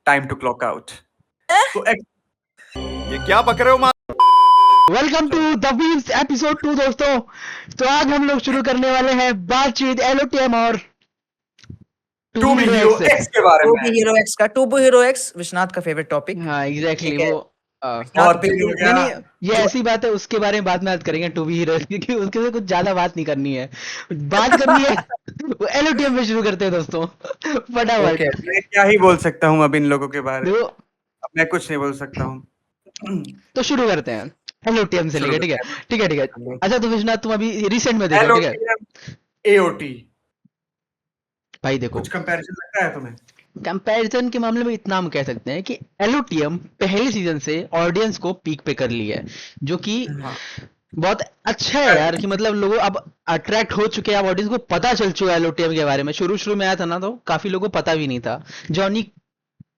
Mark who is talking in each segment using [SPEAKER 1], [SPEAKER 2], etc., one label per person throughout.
[SPEAKER 1] Time to clock out. तो
[SPEAKER 2] ये क्या बक रहे हो माँ?
[SPEAKER 3] Welcome to the weaves episode 2 दोस्तों। तो आज हम लोग शुरू करने वाले हैं बातचीत एलओटीएम और
[SPEAKER 1] टू बी हीरो एक्स के बारे
[SPEAKER 4] टू
[SPEAKER 1] में।
[SPEAKER 4] बी हीरो एक्स का To B hero X Vishwanath का फेवरेट टॉपिक।
[SPEAKER 3] हाँ एग्जैक्टली
[SPEAKER 4] ठीक है।
[SPEAKER 3] वो
[SPEAKER 1] बहुत दिन हो गया।
[SPEAKER 3] नहीं ये ऐसी बात है, उसके बारे में बात में करेंगे टू बी हीरो क्योंकि उसके से कुछ ज्यादा बात नहीं करनी है, बात करनी है वो एलओटीएम पे शुरू करते हैं दोस्तों फटाफट।
[SPEAKER 4] Okay.
[SPEAKER 1] मैं क्या ही बोल सकता हूँ अब इन लोगों के बारे में,
[SPEAKER 3] देखो
[SPEAKER 1] अब मैं कुछ नहीं बोल सकता हूँ।
[SPEAKER 3] तो शुरू करते हैं एलओटीएम से लेके। ठीक है ठीक है ठीक है। अच्छा तो विश्वनाथ तुम अभी रिसेंट में देखो, ठीक है
[SPEAKER 1] एओटी
[SPEAKER 3] भाई देखो
[SPEAKER 1] कुछ कंपैरिजन लगता है तुम्हें?
[SPEAKER 3] कंपैरिजन के मामले में इतना हम कह सकते हैं कि एलओटीएम पहले सीजन से ऑडियंस को पीक पे कर लिया है, जो कि
[SPEAKER 1] हाँ।
[SPEAKER 3] बहुत अच्छा है यार कि मतलब लोगों अब अट्रैक्ट हो चुके हैं, अब ऑडियंस को पता चल चुका है एलओटीएम के बारे में। शुरू शुरू में आया था ना तो काफी लोगों को पता भी नहीं था, जॉनी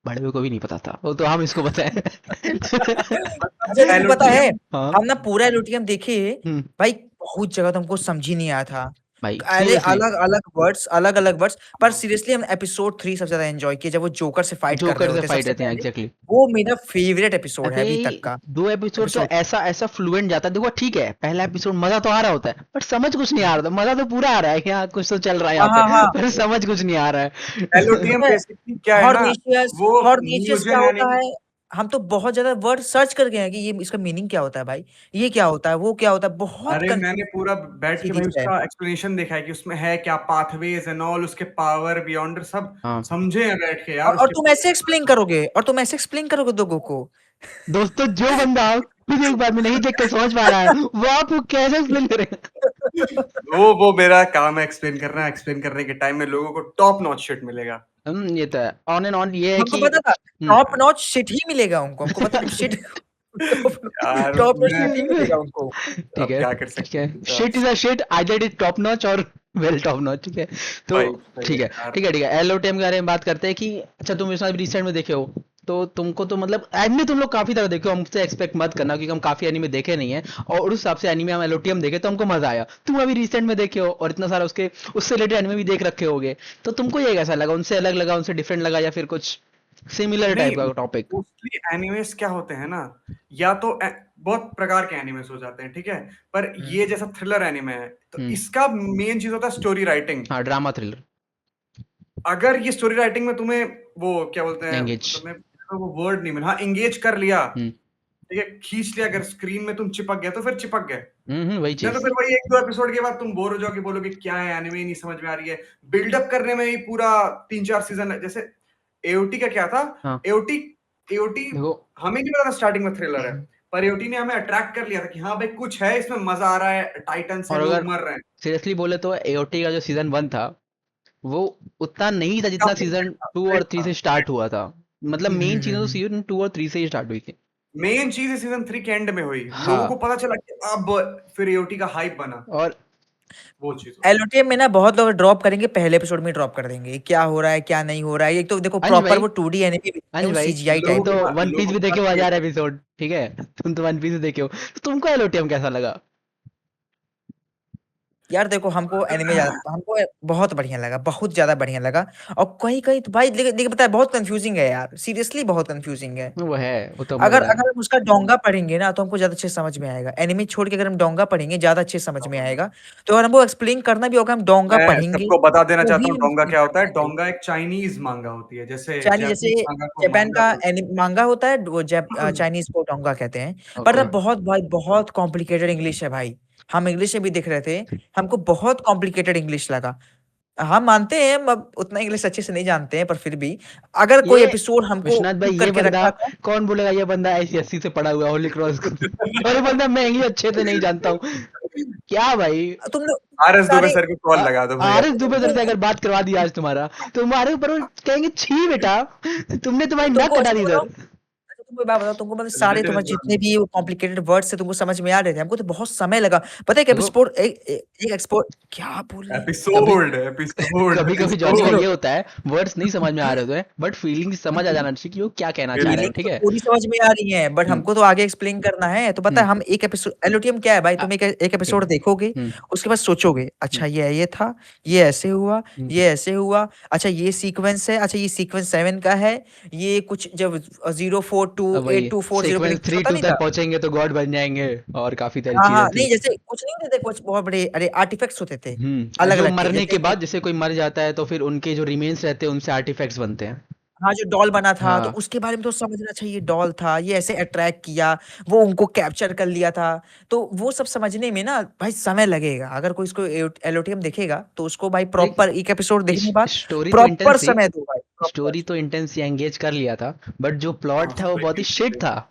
[SPEAKER 3] बड़े को भी नहीं पता था, वो तो हम इसको पता है
[SPEAKER 4] अच्छा तुमको पता है
[SPEAKER 3] हाँ
[SPEAKER 4] हम ना पूरा एलओटीएम देखे
[SPEAKER 3] हम्म,
[SPEAKER 4] भाई, बहुत जगह तो हमको समझ ही नहीं आया था।
[SPEAKER 3] भाई
[SPEAKER 4] अरे
[SPEAKER 3] seriously,
[SPEAKER 4] अलग अलग वर्ड्स पर सीरियसली हम एपिसोड 3 सबसे ज्यादा एंजॉय किए, जब वो जोकर से फाइट कर रहे
[SPEAKER 3] जोकर से
[SPEAKER 4] होते
[SPEAKER 3] फाइट
[SPEAKER 4] सबसे
[SPEAKER 3] रहते हैं
[SPEAKER 4] पहले।
[SPEAKER 3] एग्जैक्टली।
[SPEAKER 4] वो मेरा फेवरेट एपिसोड है अभी
[SPEAKER 3] अरे
[SPEAKER 4] तक का।
[SPEAKER 3] 2 एपिसोड तो
[SPEAKER 4] episode।
[SPEAKER 3] ऐसा ऐसा फ्लुएंट जाता है। देखो ठीक है पहला एपिसोड मजा तो आ रहा होता है बट समझ कुछ नहीं आ रहा था। मजा तो पूरा आ रहा है कि हाँ कुछ तो चल रहा है यहाँ
[SPEAKER 4] हाँ, हाँ,
[SPEAKER 3] पे पर समझ कुछ नहीं आ रहा है
[SPEAKER 1] एलओटीएम बेसिकली क्या है ना, वो
[SPEAKER 4] हॉर्निशियस क्या
[SPEAKER 1] न्यूजन
[SPEAKER 4] होता है। हम तो बहुत ज्यादा वर्ड सर्च कर गए हैं कि ये इसका मीनिंग क्या होता है भाई, ये क्या होता है, वो क्या होता है। बहुत
[SPEAKER 1] अरे मैंने पूरा बैठ के भाई
[SPEAKER 4] सीरीज है।
[SPEAKER 1] उसका एक्सप्लेनेशन देखा है कि उसमें है क्या, पाथवेज एंड ऑल, उसके पावर बियॉन्डर सब
[SPEAKER 3] हाँ
[SPEAKER 1] समझे हैं बैठ के यार।
[SPEAKER 4] और तुम ऐसे एक्सप्लेन करोगे लोगों को।
[SPEAKER 3] दोस्तों जो बंदा खुद एक बार में नहीं देख कर समझ पा रहा है वो आपको कैसे एक्सप्लेन करेगा।
[SPEAKER 1] वो मेरा काम है एक्सप्लेन करना। एक्सप्लेन करने के टाइम में लोगों को टॉप नॉच शिट मिलेगा।
[SPEAKER 3] ये तो है ऑन एंड ऑन ये है
[SPEAKER 4] हमको
[SPEAKER 3] कि
[SPEAKER 4] पता था टॉप नॉच शिट ही मिलेगा उनको, हमको पता था शिट
[SPEAKER 1] यार
[SPEAKER 4] टॉप नॉच
[SPEAKER 1] मैं-
[SPEAKER 4] शिट ही मिलेगा उनको।
[SPEAKER 3] ठीक
[SPEAKER 1] अब
[SPEAKER 3] है
[SPEAKER 1] क्या कर
[SPEAKER 3] ठीक
[SPEAKER 1] सकते
[SPEAKER 3] है
[SPEAKER 1] हैं।
[SPEAKER 3] Shit is a shit either it is top notch और वेल टॉप नॉच। ठीक है तो
[SPEAKER 1] भाई,
[SPEAKER 3] ठीक है
[SPEAKER 1] यार।
[SPEAKER 3] ठीक है ठीक है एलओटीएम के बारे में बात करते हैं कि अच्छा तुम इस रिसेंट में देखे हो तो तुमको तो मतलब एनिमे तुम लोग काफी तरह देखे हो, हमसे एक्सपेक्ट मत करना क्योंकि हम काफी एनिमे देखे नहीं है और उस हिसाब से एनिमे हम एलओटीएम देखे तो हमको मजा आया। तुम अभी रिसेंट में देखे हो और इतना सारा उसके उससे रिलेटेड एनिमे भी देख रखे होगे, तो तुमको ये कैसा लगा? उनसे अलग लगा, उनसे डिफरेंट लगा या फिर कुछ सिमिलर टाइप का टॉपिक?
[SPEAKER 1] मोस्टली एनिमेस क्या होते हैं ना, या तो बहुत प्रकार के एनिमेस हो जाते हैं, ठीक है, पर ये जैसा थ्रिलर एनिमे है तो इसका मेन चीज होता है स्टोरी राइटिंग।
[SPEAKER 3] हाँ ड्रामा थ्रिलर।
[SPEAKER 1] अगर ये स्टोरी राइटिंग में तुम्हें वो क्या बोलते हैं,
[SPEAKER 3] Engage।
[SPEAKER 1] तुम्हें वो वर्ड नहीं मिला, हाँ एंगेज कर लिया,
[SPEAKER 3] हम्म
[SPEAKER 1] ठीक है, खींच लिया, अगर स्क्रीन में तुम चिपक गए तो फिर चिपक गए।
[SPEAKER 3] वही
[SPEAKER 1] नहीं
[SPEAKER 3] चीज।
[SPEAKER 1] तो फिर वही 1-2 एपिसोड के बाद तुम बोर हो जाओगे, बोलोगे क्या है एनिमे, नहीं समझ में आ रही है। बिल्डअप करने में ही पूरा 3-4 सीजन है। जैसे एओटी का क्या था,
[SPEAKER 3] हाँ
[SPEAKER 1] एओटी
[SPEAKER 3] देखो
[SPEAKER 1] हमें नहीं पता था स्टार्टिंग में थ्रिलर है, पर एओटी ने हमें अट्रैक्ट कर लिया था कि हाँ भाई कुछ है इसमें, मजा आ रहा है, टाइटन से
[SPEAKER 3] और
[SPEAKER 1] लोग
[SPEAKER 3] अगर
[SPEAKER 1] मर रहे हैं।
[SPEAKER 3] सीरियसली बोले तो एओटी का जो सीजन 1 था वो उतना नहीं था जितना सीजन 2 और 3 से स्टार्ट हुआ था। मतलब मेन चीजें तो सीजन 2 और 3 से ही स्टार्ट हुई थी।
[SPEAKER 1] मेन चीज सीजन 3 के एंड में हुई।
[SPEAKER 3] हाँ।
[SPEAKER 1] लोगों को पता चला कि अब फिर एओटी का हाइप बना,
[SPEAKER 3] और
[SPEAKER 1] वो चीज।
[SPEAKER 4] एलओटीएम में ना बहुत लोग ड्रॉप करेंगे, पहले एपिसोड में ड्रॉप कर देंगे क्या हो रहा है क्या नहीं हो रहा है। एक तो देखो
[SPEAKER 3] अंश
[SPEAKER 4] प्रॉपर
[SPEAKER 3] भाई,
[SPEAKER 4] वो 2D एनिमे
[SPEAKER 3] अंश
[SPEAKER 4] वो
[SPEAKER 3] भाई
[SPEAKER 4] सीजीआई
[SPEAKER 3] तुम
[SPEAKER 4] टाइप।
[SPEAKER 3] तो
[SPEAKER 1] लोगों
[SPEAKER 3] वन पीस भी
[SPEAKER 1] को
[SPEAKER 3] देखे हो
[SPEAKER 1] पता
[SPEAKER 3] 1000 एपिसोड, ठीक है तुम तो वन पीस भी देखे हो, तो तुमको एलओटीएम कैसा लगा?
[SPEAKER 4] यार देखो हमको हमको बहुत बढ़िया लगा, बहुत ज्यादा बढ़िया लगा। और कहीं कहीं तो भाई लेकिन पता है बहुत कंफ्यूजिंग है यार, सीरियसली बहुत कंफ्यूजिंग है।
[SPEAKER 3] वो है, वो तो समझ
[SPEAKER 4] अगर
[SPEAKER 3] रहा है।
[SPEAKER 4] अगर हम उसका डोंगा पढ़ेंगे ना तो हमको ज्यादा अच्छे समझ में आएगा। एनिमे छोड़ के अगर हम डोंगा पढ़ेंगे ज्यादा अच्छे समझ में आएगा। तो अगर हमको एक्सप्लेन करना भी होगा हम डोंगा
[SPEAKER 1] मैं
[SPEAKER 4] पढ़ेंगे
[SPEAKER 1] सबको बता देना
[SPEAKER 4] तो
[SPEAKER 1] चाहता
[SPEAKER 4] ही
[SPEAKER 1] हूँ
[SPEAKER 4] हम
[SPEAKER 1] डोंगा
[SPEAKER 4] explain
[SPEAKER 1] क्या
[SPEAKER 4] कर
[SPEAKER 1] होता है।
[SPEAKER 4] पाएंगे।
[SPEAKER 1] डोंगा एक चाइनीज मांगा होती है, जैसे
[SPEAKER 4] चाइनीज
[SPEAKER 1] जापानीज
[SPEAKER 4] जैसे
[SPEAKER 1] मांगा को
[SPEAKER 4] जापान
[SPEAKER 1] मांगा
[SPEAKER 4] का
[SPEAKER 1] बोलते
[SPEAKER 4] मांगा होता है वो चाइनीज को डोंगा कहते हैं। पर ना
[SPEAKER 3] ओके
[SPEAKER 4] बहुत भाई बहुत कॉम्प्लिकेटेड इंग्लिश है भाई। हम इंग्लिश में भी देख रहे थे, हमको बहुत कॉम्प्लिकेटेड इंग्लिश लगा। हम मानते हैं अब उतना इंग्लिश अच्छे से नहीं जानते हैं, पर फिर भी अगर कोई
[SPEAKER 3] ये
[SPEAKER 4] एपिसोड हमको
[SPEAKER 3] विश्वनाथ भाई
[SPEAKER 4] पिक
[SPEAKER 3] ये
[SPEAKER 4] करके
[SPEAKER 3] बंदा
[SPEAKER 4] रखा था।
[SPEAKER 3] कौन बोलेगा ये बंदा आईसीएससी से पढ़ा हुआ है होली क्रॉस को और ये बंदा मैं इंग्लिश अच्छे से नहीं जानता हूँ क्या भाई?
[SPEAKER 4] तुम लोग
[SPEAKER 1] आरएस दुबे
[SPEAKER 4] सारे
[SPEAKER 1] सर को कॉल लगा दो भैया।
[SPEAKER 3] आरएस दुबे सर से अगर बात करवा दी आज तुम्हारा तो हमारे ऊपर वो कहेंगे छी बेटा तुमने तुम्हारी नाक
[SPEAKER 4] तुमको
[SPEAKER 3] कटा
[SPEAKER 4] अच्छा
[SPEAKER 3] दी
[SPEAKER 4] बताओ,
[SPEAKER 3] इधर।
[SPEAKER 4] तुमको एक बात बताओ, तुमको मतलब सारे
[SPEAKER 1] रिलेटिव
[SPEAKER 4] तुम्हारे जितने भी कॉम्प्लिकेटेड वर्ड्स थे तुमको समझ में आ रहे थे, हमको तो बहुत समय लगा। पता है एक
[SPEAKER 3] देखो
[SPEAKER 4] एपिसोड एक एक्सपोर्ट क्या बोल रहे हैं?
[SPEAKER 1] एपिसोड
[SPEAKER 3] कभी कभी जॉनी भाई
[SPEAKER 1] एपिसोड
[SPEAKER 3] ये होता है, वर्ड्स नहीं समझ में आ रहे होते हैं बट फीलिंग समझ आ जाना चाहिए कि वो क्या कहना चाह रहे
[SPEAKER 4] फीलिंग
[SPEAKER 3] हैं, ठीक
[SPEAKER 4] तो
[SPEAKER 3] है।
[SPEAKER 4] पूरी समझ में आ रही है, बट
[SPEAKER 3] हम्म
[SPEAKER 4] हमको तो आगे एक्सप्लेन करना है। तो पता है हम एक एपिसोड एलओटीएम क्या है भाई,
[SPEAKER 3] आ-
[SPEAKER 4] तुम एक एपिसोड
[SPEAKER 3] हम्म
[SPEAKER 4] देखोगे,
[SPEAKER 3] हम्म
[SPEAKER 4] उसके बाद सोचोगे अच्छा ये था, ये ऐसे हुआ,
[SPEAKER 3] हम्म,
[SPEAKER 4] ये ऐसे हुआ, अच्छा ये सीक्वेंस है, अच्छा ये सीक्वेंस 7 का है, ये कुछ जब 042
[SPEAKER 3] अब वही
[SPEAKER 4] 8240 के लिए
[SPEAKER 3] सीक्वेंस
[SPEAKER 4] कुछ
[SPEAKER 3] थ्री
[SPEAKER 4] पता
[SPEAKER 3] टू
[SPEAKER 4] नहीं
[SPEAKER 3] तक
[SPEAKER 4] था।
[SPEAKER 3] पहुंचेंगे तो गॉड बन जाएंगे, और काफी सारी
[SPEAKER 4] हाँ
[SPEAKER 3] चीजें
[SPEAKER 4] हाँ,
[SPEAKER 3] थी।
[SPEAKER 4] नहीं जैसे कुछ नहीं होते थे, कुछ बहुत बड़े अरे आर्टिफैक्ट्स होते थे अलग
[SPEAKER 3] जो
[SPEAKER 4] अलग के,
[SPEAKER 3] मरने
[SPEAKER 4] जैसे
[SPEAKER 3] के बाद, जैसे कोई मर जाता है तो फिर उनके जो रिमेन्स रहते हैं उनसे आर्टिफैक्ट्स बनते हैं।
[SPEAKER 4] हाँ जो डॉल बना था, तो
[SPEAKER 3] हाँ
[SPEAKER 4] उसके बारे में तो समझना चाहिए, डॉल था, ये ऐसे अट्रैक्ट किया, वो उनको कैप्चर कर लिया था। तो वो सब समझने में ना भाई समय लगेगा। अगर कोई इसको एलोटियम देखेगा तो उसको भाई
[SPEAKER 3] देख,
[SPEAKER 4] प्रॉपर एक एपिसोड देखने के बाद
[SPEAKER 3] स्टोरी तो
[SPEAKER 4] प्रॉपर
[SPEAKER 3] इंटेंस थी,
[SPEAKER 4] समय दो भाई, प्रॉपर।
[SPEAKER 3] स्टोरी तो इंटेंस या एंगेज कर लिया था, बट जो प्लॉट था वो बहुत ही शिट
[SPEAKER 1] हाँ
[SPEAKER 3] था।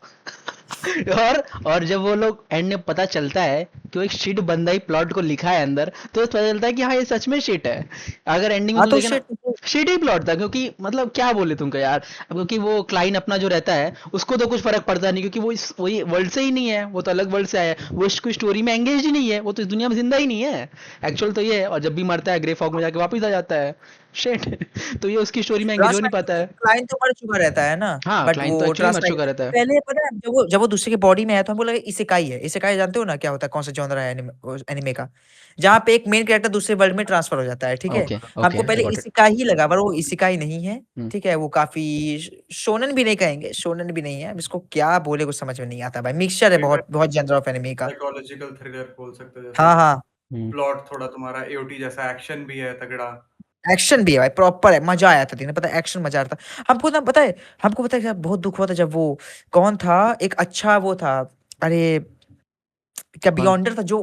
[SPEAKER 3] और जब वो लोग एंड में पता चलता है कि वो एक शिट बंदा ही प्लॉट को लिखा है अंदर, तो पता चलता है कि हाँ ये सच में शिट है। अगर एंडिंग में
[SPEAKER 4] हाँ
[SPEAKER 3] तुम
[SPEAKER 4] तो
[SPEAKER 3] देखे ना,
[SPEAKER 4] शिट,
[SPEAKER 3] शिट ही प्लॉट था, क्योंकि मतलब क्या बोले तुमको यार। अब क्योंकि वो क्लाइन अपना जो रहता है उसको तो कुछ फर्क पड़ता नहीं, क्योंकि वो इस वही वर्ल्ड से ही नहीं है, वो तो अलग वर्ल्ड से आया है, वो इसको स्टोरी में एंगेज ही नहीं है, वो तो इस दुनिया में जिंदा ही नहीं है। एक्चुअल तो ये है, और जब भी मरता है ग्रे फॉग में जाके वापस आ जाता है। शिट। तो ये उसकी स्टोरी में एंगेज हो नहीं पाता है।
[SPEAKER 4] क्लाइंट तो मर चुका रहता है ना,
[SPEAKER 3] हाँ,
[SPEAKER 4] बट
[SPEAKER 3] क्लाइन तो
[SPEAKER 4] वो
[SPEAKER 3] एक्चुअली मर
[SPEAKER 4] ट्रांसलाइट
[SPEAKER 3] चुका रहता है।
[SPEAKER 4] पहले पता है, जब वो दूसरे के बॉडी में आया तो हमको लगा इसेकाई है। इसेकाई जानते हो ना क्या होता है, कौन सा जॉनर है एनिमे का, जहाँ पे एक मेन कैरेक्टर दूसरे वर्ल्ड में ट्रांसफर हो जाता है, ठीक है।
[SPEAKER 3] ओके ओके,
[SPEAKER 4] हमको
[SPEAKER 3] आई
[SPEAKER 4] पहले
[SPEAKER 3] गॉट इट।
[SPEAKER 4] इसेकाई ही लगा, पर वो इसेकाई नहीं है।
[SPEAKER 3] हम्म
[SPEAKER 4] ठीक है, वो काफी शोनन भी नहीं कहेंगे, शोनन भी नहीं है, अब इसको क्या बोले कुछ समझ में नहीं आता भाई, मिक्सचर है बहुत बहुत जेनर ऑफ एनिमे का।
[SPEAKER 1] साइकोलॉजिकल थ्रिलर बोल सकते हो, जैसे
[SPEAKER 4] हाँ हाँ,
[SPEAKER 3] हम्म
[SPEAKER 1] प्लॉट थोड़ा तुम्हारा एओटी जैसा, एक्शन भी है तगड़ा।
[SPEAKER 4] एक्शन भी है भाई, प्रॉपर है, मजा आया था, पता है एक्शन मजा आ रहा था हमको ना। पता है हमको, पता है क्या बहुत दुख हुआ था जब वो कौन था, एक अच्छा वो था, अरे क्या
[SPEAKER 3] कौन?
[SPEAKER 4] बियॉन्डर था जो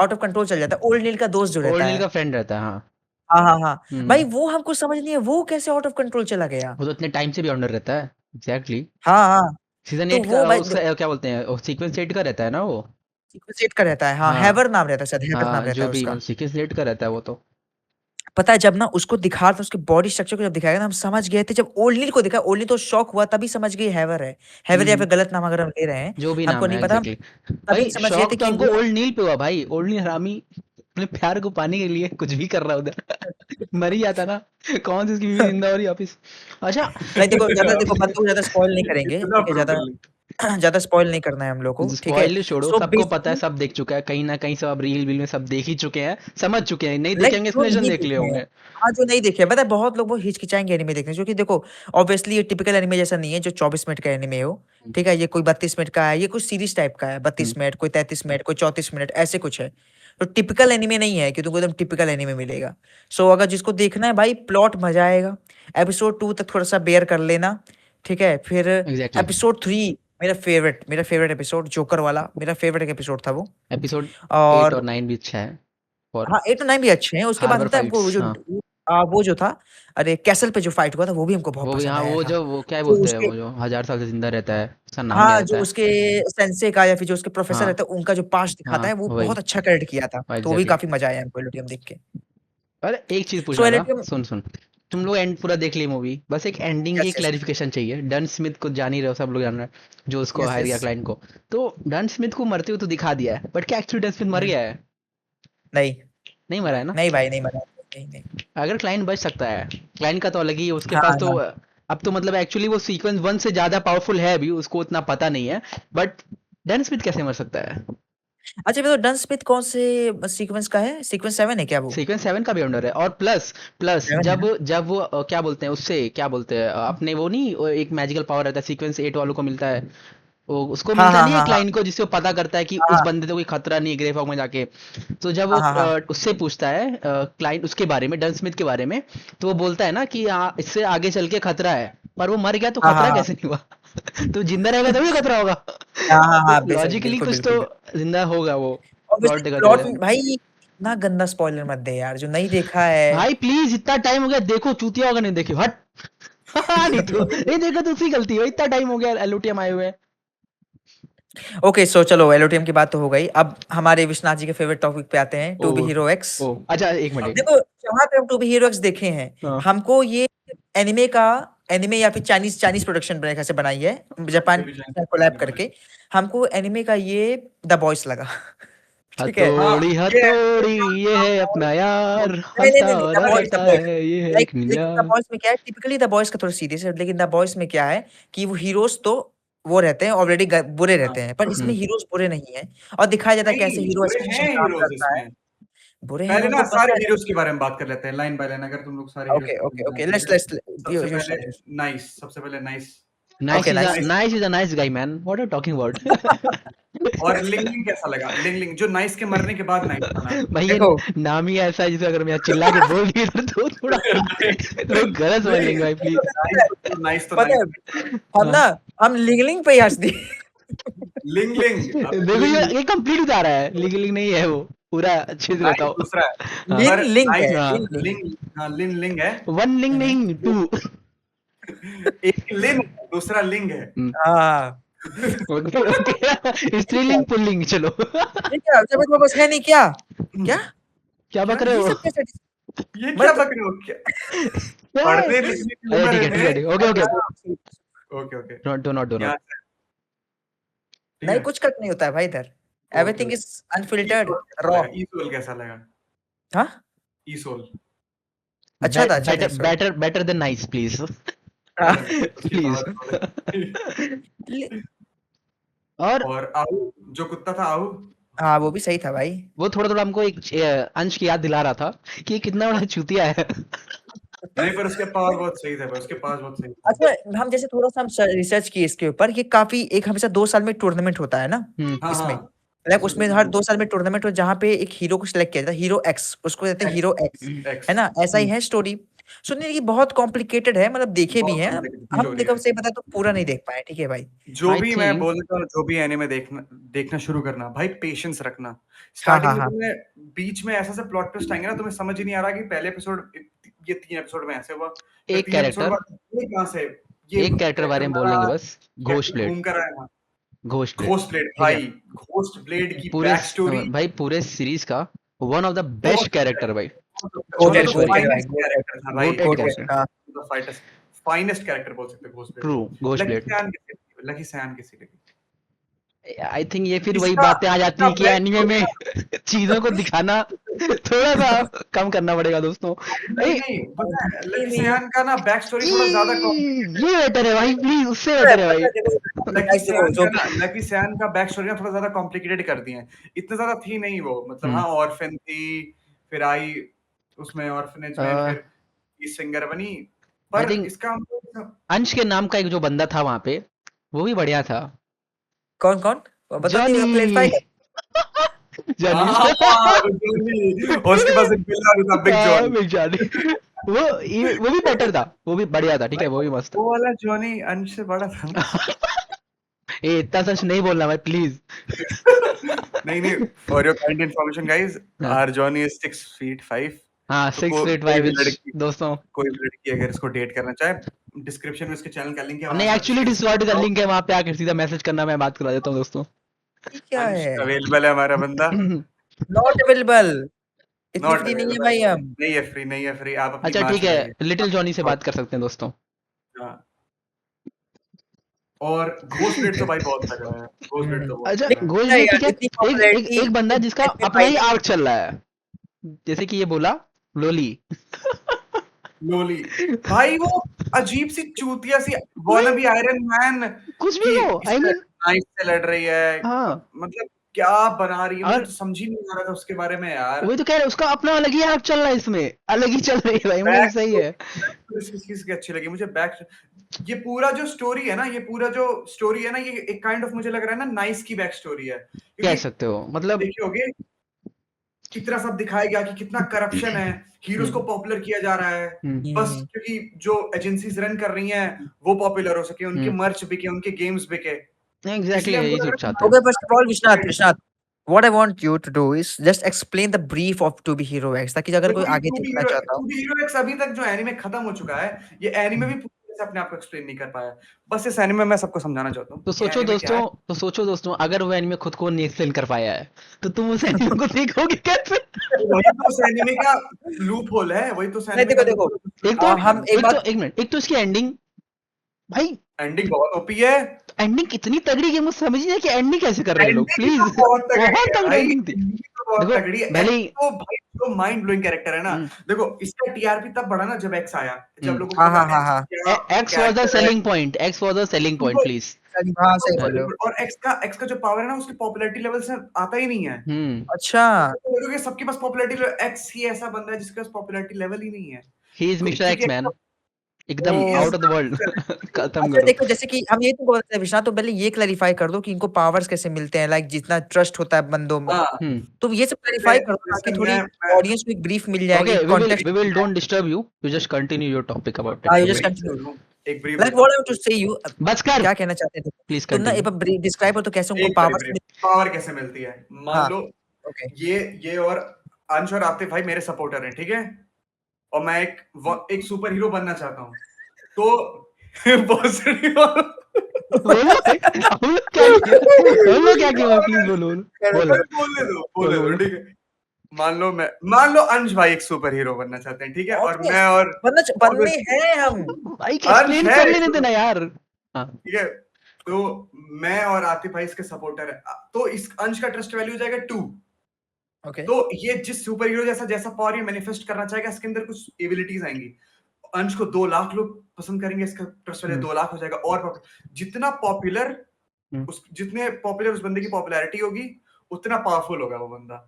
[SPEAKER 4] आउट ऑफ कंट्रोल चल जाता है, ओल्ड नील का दोस्त जो
[SPEAKER 3] ओल्ड
[SPEAKER 4] रहता
[SPEAKER 3] नील
[SPEAKER 4] है।
[SPEAKER 3] का फ्रेंड रहता है, हाँ।
[SPEAKER 4] हाँ हाँ हाँ, भाई
[SPEAKER 3] हम्म
[SPEAKER 4] वो हमको समझ नहीं है वो कैसे आउट ऑफ कंट्रोल चला गया।
[SPEAKER 3] वो तो इतने टाइम से भी अंडर रहता है, एग्जैक्टली।
[SPEAKER 4] हाँ हाँ,
[SPEAKER 3] सीजन
[SPEAKER 4] तो
[SPEAKER 3] 8 का
[SPEAKER 4] वो भाई
[SPEAKER 3] उसका क्या बोलते हैं, सीक्वेंस 8 का रहता है ना वो।
[SPEAKER 4] सेट का रहता है, हाँ
[SPEAKER 3] हाँ
[SPEAKER 4] हैवर नाम रहता है, शायद हैवर नाम
[SPEAKER 3] हाँ,
[SPEAKER 4] रहता
[SPEAKER 3] जो
[SPEAKER 4] है
[SPEAKER 3] भी
[SPEAKER 4] उसका।
[SPEAKER 3] मतलब सीक्वेंस 8 का रहता है वो तो।
[SPEAKER 4] पता है जब ना उसको दिखा था, उसके बॉडी स्ट्रक्चर को जब दिखाया ना, हम समझ गए थे। जब ओल्ड को देखा, ओल्ड तो शॉक हुआ, तभी समझ गए हैवर है। हैवर या
[SPEAKER 3] हम्म
[SPEAKER 4] फिर गलत नाम अगर हम ले रहे हैं,
[SPEAKER 3] जो भी
[SPEAKER 4] हमको
[SPEAKER 3] नाम
[SPEAKER 4] नहीं
[SPEAKER 3] है
[SPEAKER 4] पता, हम
[SPEAKER 3] एग्जैक्टली।
[SPEAKER 4] तभी
[SPEAKER 3] भाई
[SPEAKER 4] समझ गए थे
[SPEAKER 3] शौक तो
[SPEAKER 4] कि
[SPEAKER 3] हमको
[SPEAKER 4] वो
[SPEAKER 3] ओल्ड नील पे हुआ भाई, ओल्ड नील हरामी अपने प्यार को पाने के लिए कुछ भी कर रहा है उधर। मर ही जाता ना। कौन सी उसकी बीवी जिंदा हो रही है वापिस। अच्छा।
[SPEAKER 4] नहीं देखो ज्यादा, देखो बंदूक ज्यादा स्पॉइल नहीं करेंगे,
[SPEAKER 1] इतना
[SPEAKER 4] ठीक है, ज्यादा
[SPEAKER 1] ब्रूटली।
[SPEAKER 4] ज्यादा स्पॉइल नहीं करना है हम लोग को, ठीक है।
[SPEAKER 3] स्पॉइल छोड़ो,
[SPEAKER 4] सो
[SPEAKER 3] सबको पता है,
[SPEAKER 4] बेसिकली,
[SPEAKER 3] सब देख चुका है कहीं ना कहीं, सब अब रील वील में सब देख ही चुके हैं, समझ चुके हैं, नहीं
[SPEAKER 4] लाइक
[SPEAKER 3] देखेंगे
[SPEAKER 4] जो
[SPEAKER 3] एक्सप्लेनेशन
[SPEAKER 4] नहीं
[SPEAKER 3] देख लिए
[SPEAKER 4] देखे हैं,
[SPEAKER 3] होंगे।
[SPEAKER 4] हाँ जो नहीं देखे हैं, पता है बहुत लोग वो हिचकिचाएंगे एनिमे देखने से, क्योंकि देखो ऑब्वियसली ये टिपिकल एनिमे जैसा नहीं है जो 24 मिनट का एनिमे हो, ठीक है। ये कोई 32 मिनट का है, ये कुछ सीरीज टाइप का है,
[SPEAKER 3] हम्म
[SPEAKER 4] 32 मिनट, कोई 33 मिनट, कोई 34 मिनट, ऐसे कुछ है। तो टिपिकल एनिमे नहीं है कि तुमको एकदम टिपिकल एनिमे मिलेगा। सो अगर जिसको देखना है भाई, प्लॉट मजा आएगा। एपिसोड 2 तक थोड़ा सा बेयर कर लेना, ठीक है। फिर
[SPEAKER 3] एग्जैक्टली।
[SPEAKER 4] एपिसोड 3 मेरा फेवरेट एपिसोड, जोकर वाला मेरा फेवरेट एपिसोड था वो।
[SPEAKER 3] एपिसोड 8
[SPEAKER 4] और
[SPEAKER 3] और 9 भी अच्छा है। और
[SPEAKER 4] हाँ 8 और 9 भी अच्छे हैं। उसके बाद
[SPEAKER 3] हार्बर
[SPEAKER 4] पता है हमको वो
[SPEAKER 3] फाइट्स,
[SPEAKER 4] जो
[SPEAKER 3] हाँ।
[SPEAKER 4] वो जो था, अरे कैसल पे जो फाइट हुआ था, वो भी हमको बहुत
[SPEAKER 3] वो भी,
[SPEAKER 4] पसंद
[SPEAKER 3] हाँ,
[SPEAKER 4] आया
[SPEAKER 3] वो
[SPEAKER 4] था।
[SPEAKER 3] जो वो क्या
[SPEAKER 4] जो
[SPEAKER 3] बोलते हैं,
[SPEAKER 4] उसके,
[SPEAKER 3] वो जो 1000 साल से जिंदा रहता है, उसका नाम क्या
[SPEAKER 4] हाँ
[SPEAKER 3] रहता
[SPEAKER 4] जो
[SPEAKER 3] है।
[SPEAKER 4] उसके सेंसे का या फिर जो उसके प्रोफेसर
[SPEAKER 3] हाँ
[SPEAKER 4] रहता है उनका जो पास्ट दिखाता
[SPEAKER 3] हाँ
[SPEAKER 4] है, वो
[SPEAKER 3] वही,
[SPEAKER 4] बहुत अच्छा कैरेक्ट किया था, तो वो भी
[SPEAKER 3] एग्जैक्टली।
[SPEAKER 4] काफी मजा आया हमको एलओटीएम देख के।
[SPEAKER 3] अरे एक चीज
[SPEAKER 4] सो
[SPEAKER 3] पूछना था,
[SPEAKER 4] एलओटीएम,
[SPEAKER 3] सुन सुन। तुम लोग एंड पूरा देख लिए मूवी, बस एक एंडिंग की
[SPEAKER 4] यस यस
[SPEAKER 3] क्लैरिफिकेशन चाहिए। डन स्मिथ को जान ही रहे हो, सब लोग जान रहे हैं, जो उसको
[SPEAKER 4] यस
[SPEAKER 3] हायर
[SPEAKER 4] यस,
[SPEAKER 3] किया क्लाइंट को। तो डन स्मिथ को मरते हुए तो दिखा दिया है, बट क्या एक्चुअली डन स्मिथ मर गया है?
[SPEAKER 4] नहीं
[SPEAKER 3] नहीं मरा है ना?
[SPEAKER 4] नहीं भाई, नहीं मना, नहीं नहीं।
[SPEAKER 3] अगर क्लाइंट बच सकता है, क्लाइंट का तो अलग ही है, उसके
[SPEAKER 4] हाँ
[SPEAKER 3] पास तो
[SPEAKER 4] हाँ,
[SPEAKER 3] अब तो मतलब एक्चुअली वो सीक्वेंस 1 से ज्यादा पावरफुल है, अभी उसको उतना पता नहीं है, बट डन स्मिथ कैसे मर सकता है?
[SPEAKER 4] अच्छा ये तो डन स्मिथ कौन से सीक्वेंस का है, सीक्वेंस 7 है क्या वो?
[SPEAKER 3] सीक्वेंस 7 का भी अंडर है, और प्लस प्लस
[SPEAKER 4] 7 है
[SPEAKER 3] जब
[SPEAKER 4] ना?
[SPEAKER 3] जब वो क्या बोलते हैं उससे, क्या बोलते हैं, अपने वो नहीं, वो एक मैजिकल पावर रहता है, सीक्वेंस 8 वालों को मिलता है। वो उसको
[SPEAKER 4] हाँ
[SPEAKER 3] मिलता
[SPEAKER 4] हाँ
[SPEAKER 3] नहीं है
[SPEAKER 4] हाँ हाँ
[SPEAKER 3] क्लाइंट को, जिससे वो पता करता है कि उस
[SPEAKER 4] हाँ
[SPEAKER 3] बंदे से कोई खतरा नहीं है ग्रे फॉग में जाके। तो जब वो
[SPEAKER 4] हाँ हाँ हाँ
[SPEAKER 3] उससे पूछता है क्लाइंट उसके बारे में, डन स्मिथ के बारे में, तो वो बोलता है ना कि इससे आगे चल के खतरा है, पर वो मर गया तो
[SPEAKER 4] हाँ हाँ
[SPEAKER 3] खतरा
[SPEAKER 4] हाँ
[SPEAKER 3] कैसे नहीं हुआ? तो जिंदा रहेगा तभी तो खतरा होगा।
[SPEAKER 4] हाँ हाँ
[SPEAKER 3] तो
[SPEAKER 4] हाँ, बेशक,
[SPEAKER 3] लॉजिकली
[SPEAKER 4] बिल्कुल
[SPEAKER 3] कुछ तो
[SPEAKER 4] बिल्कुल।
[SPEAKER 3] जिंदा होगा वो,
[SPEAKER 4] ऑब्वियसली
[SPEAKER 3] प्लॉट देखा
[SPEAKER 4] प्लॉट
[SPEAKER 3] जाए।
[SPEAKER 4] भाई, इतना गंदा स्पॉइलर मत दे यार, जो नहीं देखा है।
[SPEAKER 3] भाई प्लीज, इतना टाइम हो गया, देखो चूतिया होगा नहीं देखे, हट। नहीं तो नहीं देखा तो उसकी गलती है, इतना टाइम हो गया एलओटीएम आए हुए।
[SPEAKER 4] ओके सो चलो एलओटीएम की बात तो हो गई, अब हमारे विश्वनाथ जी के फेवरेट टॉपिक पे आते हैं,
[SPEAKER 3] ओ
[SPEAKER 4] टू बी हीरो एक्स।
[SPEAKER 3] ओ अच्छा, एक मिनट।
[SPEAKER 4] देखो जहाँ पे हम टू बी हीरो एक्स देखे हैं,
[SPEAKER 3] हाँ
[SPEAKER 4] हमको ये एनिमे या फिर चाइनीज प्रोडक्शन मेरे ख्याल से बनाई है, जापान
[SPEAKER 1] कोई भी
[SPEAKER 4] के साथ कोलैब करके। हमको एनिमे का ये द बॉयज लगा। ठीक है।
[SPEAKER 1] हाँ
[SPEAKER 3] हथौड़ी
[SPEAKER 1] ये
[SPEAKER 3] हथौड़ी ये है अपना यार,
[SPEAKER 4] नहीं,
[SPEAKER 3] हंसा
[SPEAKER 4] द बॉयज,
[SPEAKER 3] रहता है ये है
[SPEAKER 4] लाइक
[SPEAKER 3] एक
[SPEAKER 4] लेकिन
[SPEAKER 3] नीला।
[SPEAKER 4] द बॉयज में क्या है, टिपिकली द बॉयज का थोड़ा सीरियस है, लेकिन द बॉयज में क्या है कि वो हीरोज तो वो रहते हैं ऑलरेडी, बुरे रहते हैं, पर इसमें हीरोज बुरे नहीं है। और दिखाया जाता है कैसे
[SPEAKER 1] नहीं
[SPEAKER 4] हीरो
[SPEAKER 1] बुरे
[SPEAKER 4] एसोसिएशन
[SPEAKER 1] हैं
[SPEAKER 4] काम
[SPEAKER 1] हीरोज
[SPEAKER 4] करता है।
[SPEAKER 1] इसमें।
[SPEAKER 4] बुरे हैं
[SPEAKER 1] पहले ना
[SPEAKER 4] हमको
[SPEAKER 1] सारे
[SPEAKER 4] पता है।
[SPEAKER 1] हीरोज के बारे में बात कर लेते हैं लाइन बाय लाइन, अगर तुम लोग सारे हीरोज
[SPEAKER 4] ओके
[SPEAKER 1] के बारे
[SPEAKER 4] ओके
[SPEAKER 1] में
[SPEAKER 4] ओके,
[SPEAKER 1] जानते
[SPEAKER 4] लेट्स
[SPEAKER 1] हैं।
[SPEAKER 4] लेट्स यू
[SPEAKER 1] सबसे
[SPEAKER 4] यू
[SPEAKER 1] पहले नाइस, सबसे पहले nice.
[SPEAKER 3] Nice
[SPEAKER 4] okay
[SPEAKER 3] is a
[SPEAKER 4] nice.
[SPEAKER 1] Nice
[SPEAKER 3] nice is a nice guy man, what are talking about.
[SPEAKER 1] और लिंग लिंग कैसा लगा? लिंग लिंग जो नाइस के मरने के बाद नाइस बना।
[SPEAKER 3] भाई ये
[SPEAKER 4] देखो
[SPEAKER 3] नाम ही ऐसा है जिसे अगर मैं यहाँ चिल्ला के बोल दिया तो थोड़ा लोग गलत समझ
[SPEAKER 1] नहीं
[SPEAKER 3] लेंगे भाई प्लीज।
[SPEAKER 1] नाइस तो
[SPEAKER 4] पता
[SPEAKER 1] नाइस।
[SPEAKER 4] है हम ना, हम लिंगलिंग पे ही हंस दिए।
[SPEAKER 1] लिंग लिंग अब
[SPEAKER 3] देखो
[SPEAKER 1] लिंग
[SPEAKER 3] ये कंप्लीट उतारा रहा है, लिंग लिंग नहीं है वो, पूरा अच्छे से
[SPEAKER 1] नाइस
[SPEAKER 3] बताओ।
[SPEAKER 1] दूसरा है।
[SPEAKER 3] हाँ
[SPEAKER 4] लिंग
[SPEAKER 1] पर
[SPEAKER 4] लिंग है,
[SPEAKER 1] नाइस
[SPEAKER 3] हाँ,
[SPEAKER 4] लिंग लिंग।
[SPEAKER 1] लिंग, हाँ लिंग लिंग है।
[SPEAKER 3] वन लिंग
[SPEAKER 4] हम्म,
[SPEAKER 3] नहीं टू।
[SPEAKER 1] एक लिंग दूसरा लिंग है।
[SPEAKER 4] हाँ
[SPEAKER 3] ओके ओके, स्त्रीलिंग पुल्लिंग चलो।
[SPEAKER 4] ठीक है, जब तुम्हारे पास है नहीं क्या, क्या
[SPEAKER 3] क्या बक
[SPEAKER 1] क्या
[SPEAKER 3] रहे
[SPEAKER 4] ये
[SPEAKER 3] हो?
[SPEAKER 4] सब कैसे?
[SPEAKER 1] ये
[SPEAKER 4] मैं
[SPEAKER 1] क्या
[SPEAKER 4] तो
[SPEAKER 1] बक रहे हो क्या?
[SPEAKER 3] क्या है?
[SPEAKER 1] पढ़ने लिखने की
[SPEAKER 3] अरे
[SPEAKER 1] उम्र
[SPEAKER 3] ठीक
[SPEAKER 1] है
[SPEAKER 3] है ठीक है ठीक है, okay okay,
[SPEAKER 1] okay okay
[SPEAKER 3] do
[SPEAKER 1] यहाँ
[SPEAKER 3] नॉट।
[SPEAKER 1] से ठीक
[SPEAKER 4] नहीं,
[SPEAKER 1] है।
[SPEAKER 4] कुछ कट नहीं होता है भाई इधर,
[SPEAKER 1] ओके
[SPEAKER 4] एवरीथिंग इज अनफिल्टर्ड
[SPEAKER 1] ईसोल कैसा
[SPEAKER 4] रॉ।
[SPEAKER 1] लगा? ईसोल कैसा लगा?
[SPEAKER 4] हाँ
[SPEAKER 1] ईसोल
[SPEAKER 4] अच्छा था
[SPEAKER 3] बेटर
[SPEAKER 4] इस बार।
[SPEAKER 3] Better better than nice please.
[SPEAKER 4] हाँ
[SPEAKER 1] उसकी
[SPEAKER 3] प्लीज।
[SPEAKER 1] बात थोड़ी।
[SPEAKER 3] और
[SPEAKER 1] और आहू जो कुत्ता था आहू।
[SPEAKER 4] हाँ, वो भी सही था भाई।
[SPEAKER 3] वो थोड़ा थोड़ा हमको एक अंश की याद दिला रहा था कि ये कितना बड़ा चूतिया है।
[SPEAKER 1] नहीं पर उसके पावर बहुत सही थे, पर उसके पास बहुत सही था।
[SPEAKER 4] अच्छा, हम जैसे थोड़ा सा हम रिसर्च किए इसके ऊपर, ये काफी एक हमेशा 2 साल में टूर्नामेंट होता है ना
[SPEAKER 1] हाँ
[SPEAKER 4] इसमें,
[SPEAKER 1] हाँ
[SPEAKER 4] लाइक
[SPEAKER 1] उसमें
[SPEAKER 4] उसमें हर 2 साल में टूर्नामेंट हो जहाँ पे एक हीरो को सिलेक्ट किया जाता है, हीरो एक्स, उसको कहते हैं
[SPEAKER 1] एक्स
[SPEAKER 4] हीरो एक्स,
[SPEAKER 1] एक्स
[SPEAKER 4] है ना, ऐसा ही है स्टोरी। सुनिए कि बहुत कॉम्प्लिकेटेड है, मतलब देखे भी
[SPEAKER 1] बहुत
[SPEAKER 4] हैं
[SPEAKER 1] कॉम्प्लिकेटेड
[SPEAKER 4] हम,
[SPEAKER 1] स्टोरी
[SPEAKER 4] देखो
[SPEAKER 1] है।
[SPEAKER 4] सही बता तो पूरा नहीं देख पाए, ठीक है भाई।
[SPEAKER 1] जो
[SPEAKER 3] आई
[SPEAKER 1] भी मैं
[SPEAKER 3] थिंक
[SPEAKER 1] बोल देता हूँ, जो भी एनिमे देखना देखना शुरू करना भाई, पेशेंस रखना।
[SPEAKER 4] हाँ
[SPEAKER 1] स्टार्टिंग
[SPEAKER 4] हाँ
[SPEAKER 1] में
[SPEAKER 4] हाँ,
[SPEAKER 1] तुम्हें बीच में ऐसा से प्लॉट ट्विस्ट आएंगे ना, तुम्हें समझ ही नहीं आ रहा कि पहले एपिसोड ये 3 एपिसोड में ऐसे हुआ, फिर
[SPEAKER 3] एक
[SPEAKER 1] 3 एपिसोड
[SPEAKER 3] कैरेक्टर,
[SPEAKER 1] बाद ये कहाँ से ये
[SPEAKER 3] एक कैरेक्टर
[SPEAKER 1] कैरेक्टर
[SPEAKER 3] बारे में बोल
[SPEAKER 1] मरा,
[SPEAKER 3] देंगे बस, घोस्ट
[SPEAKER 1] कैरेक्टर
[SPEAKER 3] ब्लेड।
[SPEAKER 1] घूम कर आया।
[SPEAKER 3] घोस्ट ब्लेड,
[SPEAKER 1] घोस्ट ब्लेड
[SPEAKER 3] ठीक है,
[SPEAKER 1] भाई, घोस्ट ब्लेड की
[SPEAKER 3] पूरे
[SPEAKER 1] बैक स्टोरी
[SPEAKER 3] भाई पूरे सीरीज का वन ऑफ द बेस्ट
[SPEAKER 1] बहुत
[SPEAKER 3] कैरेक्टर भाई,
[SPEAKER 1] one of
[SPEAKER 4] GOATed
[SPEAKER 1] the
[SPEAKER 3] literally
[SPEAKER 4] GOATed भाई,
[SPEAKER 1] फाइनेस्ट
[SPEAKER 4] गोटेड
[SPEAKER 1] कैरेक्टर था भाई।
[SPEAKER 3] GOATed
[SPEAKER 1] ghost
[SPEAKER 3] character,
[SPEAKER 4] GOATed. हाँ
[SPEAKER 1] द फाइनेस्ट फाइनेस्ट कैरेक्टर बोल सकते हैं घोस्ट ब्लेड
[SPEAKER 3] ट्रू
[SPEAKER 1] को।
[SPEAKER 3] Ghost
[SPEAKER 1] lucky
[SPEAKER 3] blade.
[SPEAKER 1] सैन किसी लगी, लकी सैन किसी लगी।
[SPEAKER 3] आई थिंक ये फिर वही
[SPEAKER 1] इसका
[SPEAKER 3] बातें आ जाती
[SPEAKER 1] इसका
[SPEAKER 3] है कि
[SPEAKER 1] बैक
[SPEAKER 3] एनीमे
[SPEAKER 1] स्टोरी
[SPEAKER 3] में
[SPEAKER 1] ना
[SPEAKER 3] चीजों को दिखाना थोड़ा सा कम करना पड़ेगा दोस्तों।
[SPEAKER 1] नहीं
[SPEAKER 3] भाई
[SPEAKER 1] नहीं पता है लकी सैन का ना बैक स्टोरी थोड़ा ज्यादा कॉम्प्लिकेटेड है।
[SPEAKER 3] ये बेटर है भाई, प्लीज उससे
[SPEAKER 4] पता है,
[SPEAKER 3] बेटर है भाई।
[SPEAKER 1] लकी
[SPEAKER 4] देखो
[SPEAKER 1] सैन
[SPEAKER 4] जो
[SPEAKER 1] का
[SPEAKER 4] भी
[SPEAKER 1] ना लकी सैन का बैक स्टोरी ना थोड़ा ज्यादा कॉम्प्लिकेटेड कर दिए हैं। इतना ज्यादा थी नहीं वो, मतलब हाँ ऑर्फन थी, फिर आई उसमें ऑर्फनेज में, फिर ये सिंगर बनी।
[SPEAKER 3] आई
[SPEAKER 1] पर
[SPEAKER 3] थिंक
[SPEAKER 1] इसका हमको
[SPEAKER 3] अंश के नाम का एक जो बंदा था वहां पे, वो भी बढ़िया था।
[SPEAKER 4] कौन कौन वो बता
[SPEAKER 3] जॉनी।
[SPEAKER 4] नहीं, क्लैरिफाई कर।
[SPEAKER 3] जॉनी।
[SPEAKER 1] हाँ जॉनी, और उसके पास एक बिल्ला भी था, बिग
[SPEAKER 3] हाँ,
[SPEAKER 1] जॉन।
[SPEAKER 3] Big Johnny. वो भी बेटर था, वो भी बढ़िया था, ठीक है, वो भी मस्त
[SPEAKER 1] वो वाला जॉनी अंश से बड़ा था ना।
[SPEAKER 3] था। ए इतना सच नहीं बोलना भाई प्लीज।
[SPEAKER 1] नहीं नहीं, for your kind information guys,
[SPEAKER 3] हाँ
[SPEAKER 1] आर जॉनी इज 6 फीट 5।
[SPEAKER 3] हाँ,
[SPEAKER 1] तो
[SPEAKER 3] 6 फीट 5 इंच दोस्तों।
[SPEAKER 1] कोई भी लड़की अगर इसको डेट करना चाहे, डिस्क्रिप्शन में इसके चैनल का लिंक है, वहां
[SPEAKER 3] नहीं
[SPEAKER 1] से आप
[SPEAKER 3] एक्चुअली
[SPEAKER 1] इसके
[SPEAKER 3] डिस्कॉर्ड का लिंक है, वहां पे आकर सीधा मैसेज करना, मैं बात करा देता हूँ दोस्तों।
[SPEAKER 4] ये क्या
[SPEAKER 1] अंश
[SPEAKER 4] है,
[SPEAKER 1] अवेलेबल है हमारा बंदा।
[SPEAKER 4] नॉट अवेलेबल, इतनी
[SPEAKER 1] नॉट
[SPEAKER 4] फ्री नहीं है
[SPEAKER 1] अवेलेबल,
[SPEAKER 4] भाई हम।
[SPEAKER 1] नहीं है फ्री, नहीं है फ्री, आप अपनी
[SPEAKER 3] अच्छा
[SPEAKER 1] माँ
[SPEAKER 3] ठीक है,
[SPEAKER 1] चुराइए।
[SPEAKER 3] लिटिल जॉनी से बात कर सकते हैं दोस्तों।
[SPEAKER 1] हाँ और घोस्ट ब्लेड तो भाई बहुत तगड़ा है, घोस्ट ब्लेड तो बहुत
[SPEAKER 3] अच्छा
[SPEAKER 1] तगड़ा है।
[SPEAKER 3] घोस्ट
[SPEAKER 4] नहीं
[SPEAKER 3] ब्लेड
[SPEAKER 4] यार,
[SPEAKER 3] ठीक है,
[SPEAKER 4] इतनी
[SPEAKER 3] एक एक
[SPEAKER 4] पॉपुलैरिटी
[SPEAKER 3] एक बंदा जिसका
[SPEAKER 4] एनिमे
[SPEAKER 3] अपना
[SPEAKER 4] पाई
[SPEAKER 3] ही
[SPEAKER 4] नहीं।
[SPEAKER 3] आर्क चल रहा है, जैसे कि ये बोला लोली।
[SPEAKER 1] लोली भाई वो अजीब सी चूतिया सी
[SPEAKER 3] भाई
[SPEAKER 1] वानाबी आयरन मैन
[SPEAKER 3] कुछ भी
[SPEAKER 1] कि
[SPEAKER 3] हो, आई
[SPEAKER 1] इससे
[SPEAKER 3] मीन
[SPEAKER 1] नाइफ से लड़ रही है,
[SPEAKER 3] हाँ,
[SPEAKER 1] मतलब क्या बना रही है, मुझे
[SPEAKER 3] और
[SPEAKER 1] तो समझ ही नहीं आ रहा था उसके बारे में यार।
[SPEAKER 3] वही तो कह रहे उसका अपना अलग ही आर्क चल रहा है, इसमें अलग ही चल रही है भाई, मतलब
[SPEAKER 1] बैक
[SPEAKER 3] सही है।
[SPEAKER 1] किस चीज की अच्छी लगी मुझे बैक, ये पूरा जो स्टोरी है ना, ये पूरा जो स्टोरी है ना, ये एक काइंड ऑफ मुझे लग रहा है ना नाइस की बैक स्टोरी है,
[SPEAKER 3] कह
[SPEAKER 1] क्योंकि
[SPEAKER 3] सकते हो मतलब।
[SPEAKER 1] देखिए होगे कितना सब दिखाया गया कि कितना करप्शन है, हीरोज को पॉपुलर किया जा रहा है बस
[SPEAKER 4] हम्म,
[SPEAKER 1] क्योंकि जो एजेंसीज रन कर रही हैं वो पॉपुलर हो सके, उनके
[SPEAKER 3] हम्म
[SPEAKER 1] मर्च बिके, उनके गेम्स बिके,
[SPEAKER 3] एग्जैक्टली
[SPEAKER 1] इसलिए
[SPEAKER 3] यही
[SPEAKER 1] हमको लग
[SPEAKER 3] सोच
[SPEAKER 1] रहा
[SPEAKER 3] चाहते
[SPEAKER 1] है
[SPEAKER 3] हैं।
[SPEAKER 4] Okay, first of all, Vishnath, what I want you to do is just explain the brief of To Be Hero X, ताकि अगर कोई
[SPEAKER 1] देखो ये
[SPEAKER 4] आगे देखना चाहता हो।
[SPEAKER 1] टू बी हीरो एक्स अभी तक जो एनीमे खत्म हो चुका है, ये एनिमे भी से अपने आप को एक्सप्लेन नहीं कर पाया। बस इस एनिमे मैं सबको समझाना चाहता हूँ
[SPEAKER 3] तो
[SPEAKER 1] ये
[SPEAKER 3] सोचो
[SPEAKER 1] एनिमे क्या है।
[SPEAKER 3] दोस्तों अगर वो एनिमे खुद को नहीं एक्सप्लेन कर पाया है तो तुम उस एनिमे को देखोगे कैसे?
[SPEAKER 1] वही तो उस एनिमे का लूप होल है, वही तो उस
[SPEAKER 4] नहीं
[SPEAKER 1] एनिमे का
[SPEAKER 4] देखो
[SPEAKER 1] लूप
[SPEAKER 4] देखो
[SPEAKER 3] एक तो
[SPEAKER 4] हम एक बात
[SPEAKER 3] एक मिनट, एक तो इसकी एंडिंग भाई,
[SPEAKER 1] एंडिंग बहुत ओपी है।
[SPEAKER 3] एंडिंग कितनी तगड़ी है, मुझे समझ नहीं आया कि एंडिंग कैसे कर रहे हैं लोग,
[SPEAKER 1] एंडिंग
[SPEAKER 3] प्लीज।
[SPEAKER 1] तो बहुत तगड़ी
[SPEAKER 3] बहुत
[SPEAKER 1] है
[SPEAKER 3] तगड़ी
[SPEAKER 1] भाई,
[SPEAKER 3] एंडिंग थी।
[SPEAKER 1] एंडिंग तो बहुत
[SPEAKER 3] देखो
[SPEAKER 1] तगड़ी है।
[SPEAKER 3] भले
[SPEAKER 1] एक्स
[SPEAKER 3] ही
[SPEAKER 1] तो भाई जो माइंड ब्लोइंग कैरेक्टर है ना, देखो इसका टीआरपी तब बढ़ा ना जब एक्स आया, जब लोगों को
[SPEAKER 4] हाँ
[SPEAKER 1] पता
[SPEAKER 4] हाँ हाँ हाँ
[SPEAKER 1] क्या
[SPEAKER 3] एक्स वाज द
[SPEAKER 1] कैरेक्टर है।
[SPEAKER 3] Selling point, x was the selling point,
[SPEAKER 1] तो
[SPEAKER 3] प्लीज।
[SPEAKER 4] हाँ सही बोल रहे हो।
[SPEAKER 1] और एक्स का जो पावर है ना उसकी पॉपुलैरिटी लेवल से आता ही नहीं है।
[SPEAKER 4] अच्छा
[SPEAKER 1] तो देखोगे सबके पास पॉपुलैरिटी लेवल, एक्स ही ऐसा बंदा है जिसके पास पॉपुलैरिटी लेवल ही नहीं है।
[SPEAKER 3] ही इज मिस्टर
[SPEAKER 1] क्योंकि
[SPEAKER 3] एक्स मैन, एकदम
[SPEAKER 1] he is
[SPEAKER 3] out of the world. खत्म
[SPEAKER 4] अच्छा
[SPEAKER 3] करो।
[SPEAKER 4] देखो जैसे कि हम ये तो बोल रहे थे विश्वनाथ, तो पहले ये क्लैरिफाई कर दो कि इनको पावर्स कैसे मिलते हैं, लाइक जितना ट्रस्ट होता है बंदों में,
[SPEAKER 1] हाँ
[SPEAKER 4] तो ये सब क्लैरिफाई कर दो ताकि
[SPEAKER 1] जैसे
[SPEAKER 4] थोड़ी
[SPEAKER 1] मैं
[SPEAKER 4] ऑडियंस को एक ब्रीफ मिल जाएगी,
[SPEAKER 3] ओके,
[SPEAKER 4] एक
[SPEAKER 3] वी
[SPEAKER 4] कॉन्टेक्स्ट
[SPEAKER 3] विल
[SPEAKER 4] मिल जाए।
[SPEAKER 3] Don't disturb you, you just continue your topic about
[SPEAKER 4] हाँ
[SPEAKER 3] it,
[SPEAKER 4] you
[SPEAKER 3] don't
[SPEAKER 4] just
[SPEAKER 3] worry.
[SPEAKER 4] Continue,
[SPEAKER 1] एक ब्रीफ
[SPEAKER 4] लाइक
[SPEAKER 1] देता
[SPEAKER 4] व्हाट
[SPEAKER 1] हूँ।
[SPEAKER 4] I want to say you,
[SPEAKER 3] बस कर,
[SPEAKER 4] क्या कहना चाहते थे
[SPEAKER 3] प्लीज
[SPEAKER 4] तुम ना, एक
[SPEAKER 3] कंटिन्यू।
[SPEAKER 4] बार डिस्क्राइब हो तो कैसे उनको
[SPEAKER 1] एक बारी
[SPEAKER 4] पावर्स
[SPEAKER 1] ब्रीफ
[SPEAKER 4] मिल।
[SPEAKER 1] पावर कैसे मिलती है, मान
[SPEAKER 4] हाँ
[SPEAKER 1] लो
[SPEAKER 4] ओके
[SPEAKER 1] ये और अंश और आतिफ भाई मेरे सपोर्टर हैं, ठीक है, और मैं एक सुपर हीरो बनना चाहता हूँ, तो बहुत
[SPEAKER 3] बोलो हम लोग क्या किया, हम लोग क्या किया, प्लीज बोलो बोलो
[SPEAKER 1] अरे बोलने दो
[SPEAKER 3] बोलो बोलो।
[SPEAKER 1] ठीक है। मान लो अंश भाई एक सुपर हीरो बनना चाहते हैं, ठीक है, और
[SPEAKER 4] ओके
[SPEAKER 1] मैं और
[SPEAKER 4] बनने हैं हम।
[SPEAKER 3] भाई
[SPEAKER 1] अंश
[SPEAKER 3] एक्सप्लेन
[SPEAKER 1] है
[SPEAKER 3] कर लेने देना यार। हाँ
[SPEAKER 1] ठीक है, तो मैं और आतिफ भाई इसके सपोर्टर है, तो इस अंश का ट्रस्ट वैल्यू हो जाएगा 2।
[SPEAKER 4] ओके
[SPEAKER 1] तो ये जिस सुपर हीरो जैसा जैसा पावर ये मैनिफेस्ट करना चाहेगा इसके अंदर कुछ एबिलिटीज आएंगी। अंश को 2 लाख लोग पसंद करेंगे, इसका ट्रस्ट वैल्यू 2 लाख हो जाएगा। और जितना पॉपुलर जितने पॉपुलर उस बंदे की पॉपुलैरिटी होगी उतना पावरफुल होगा वो बंदा।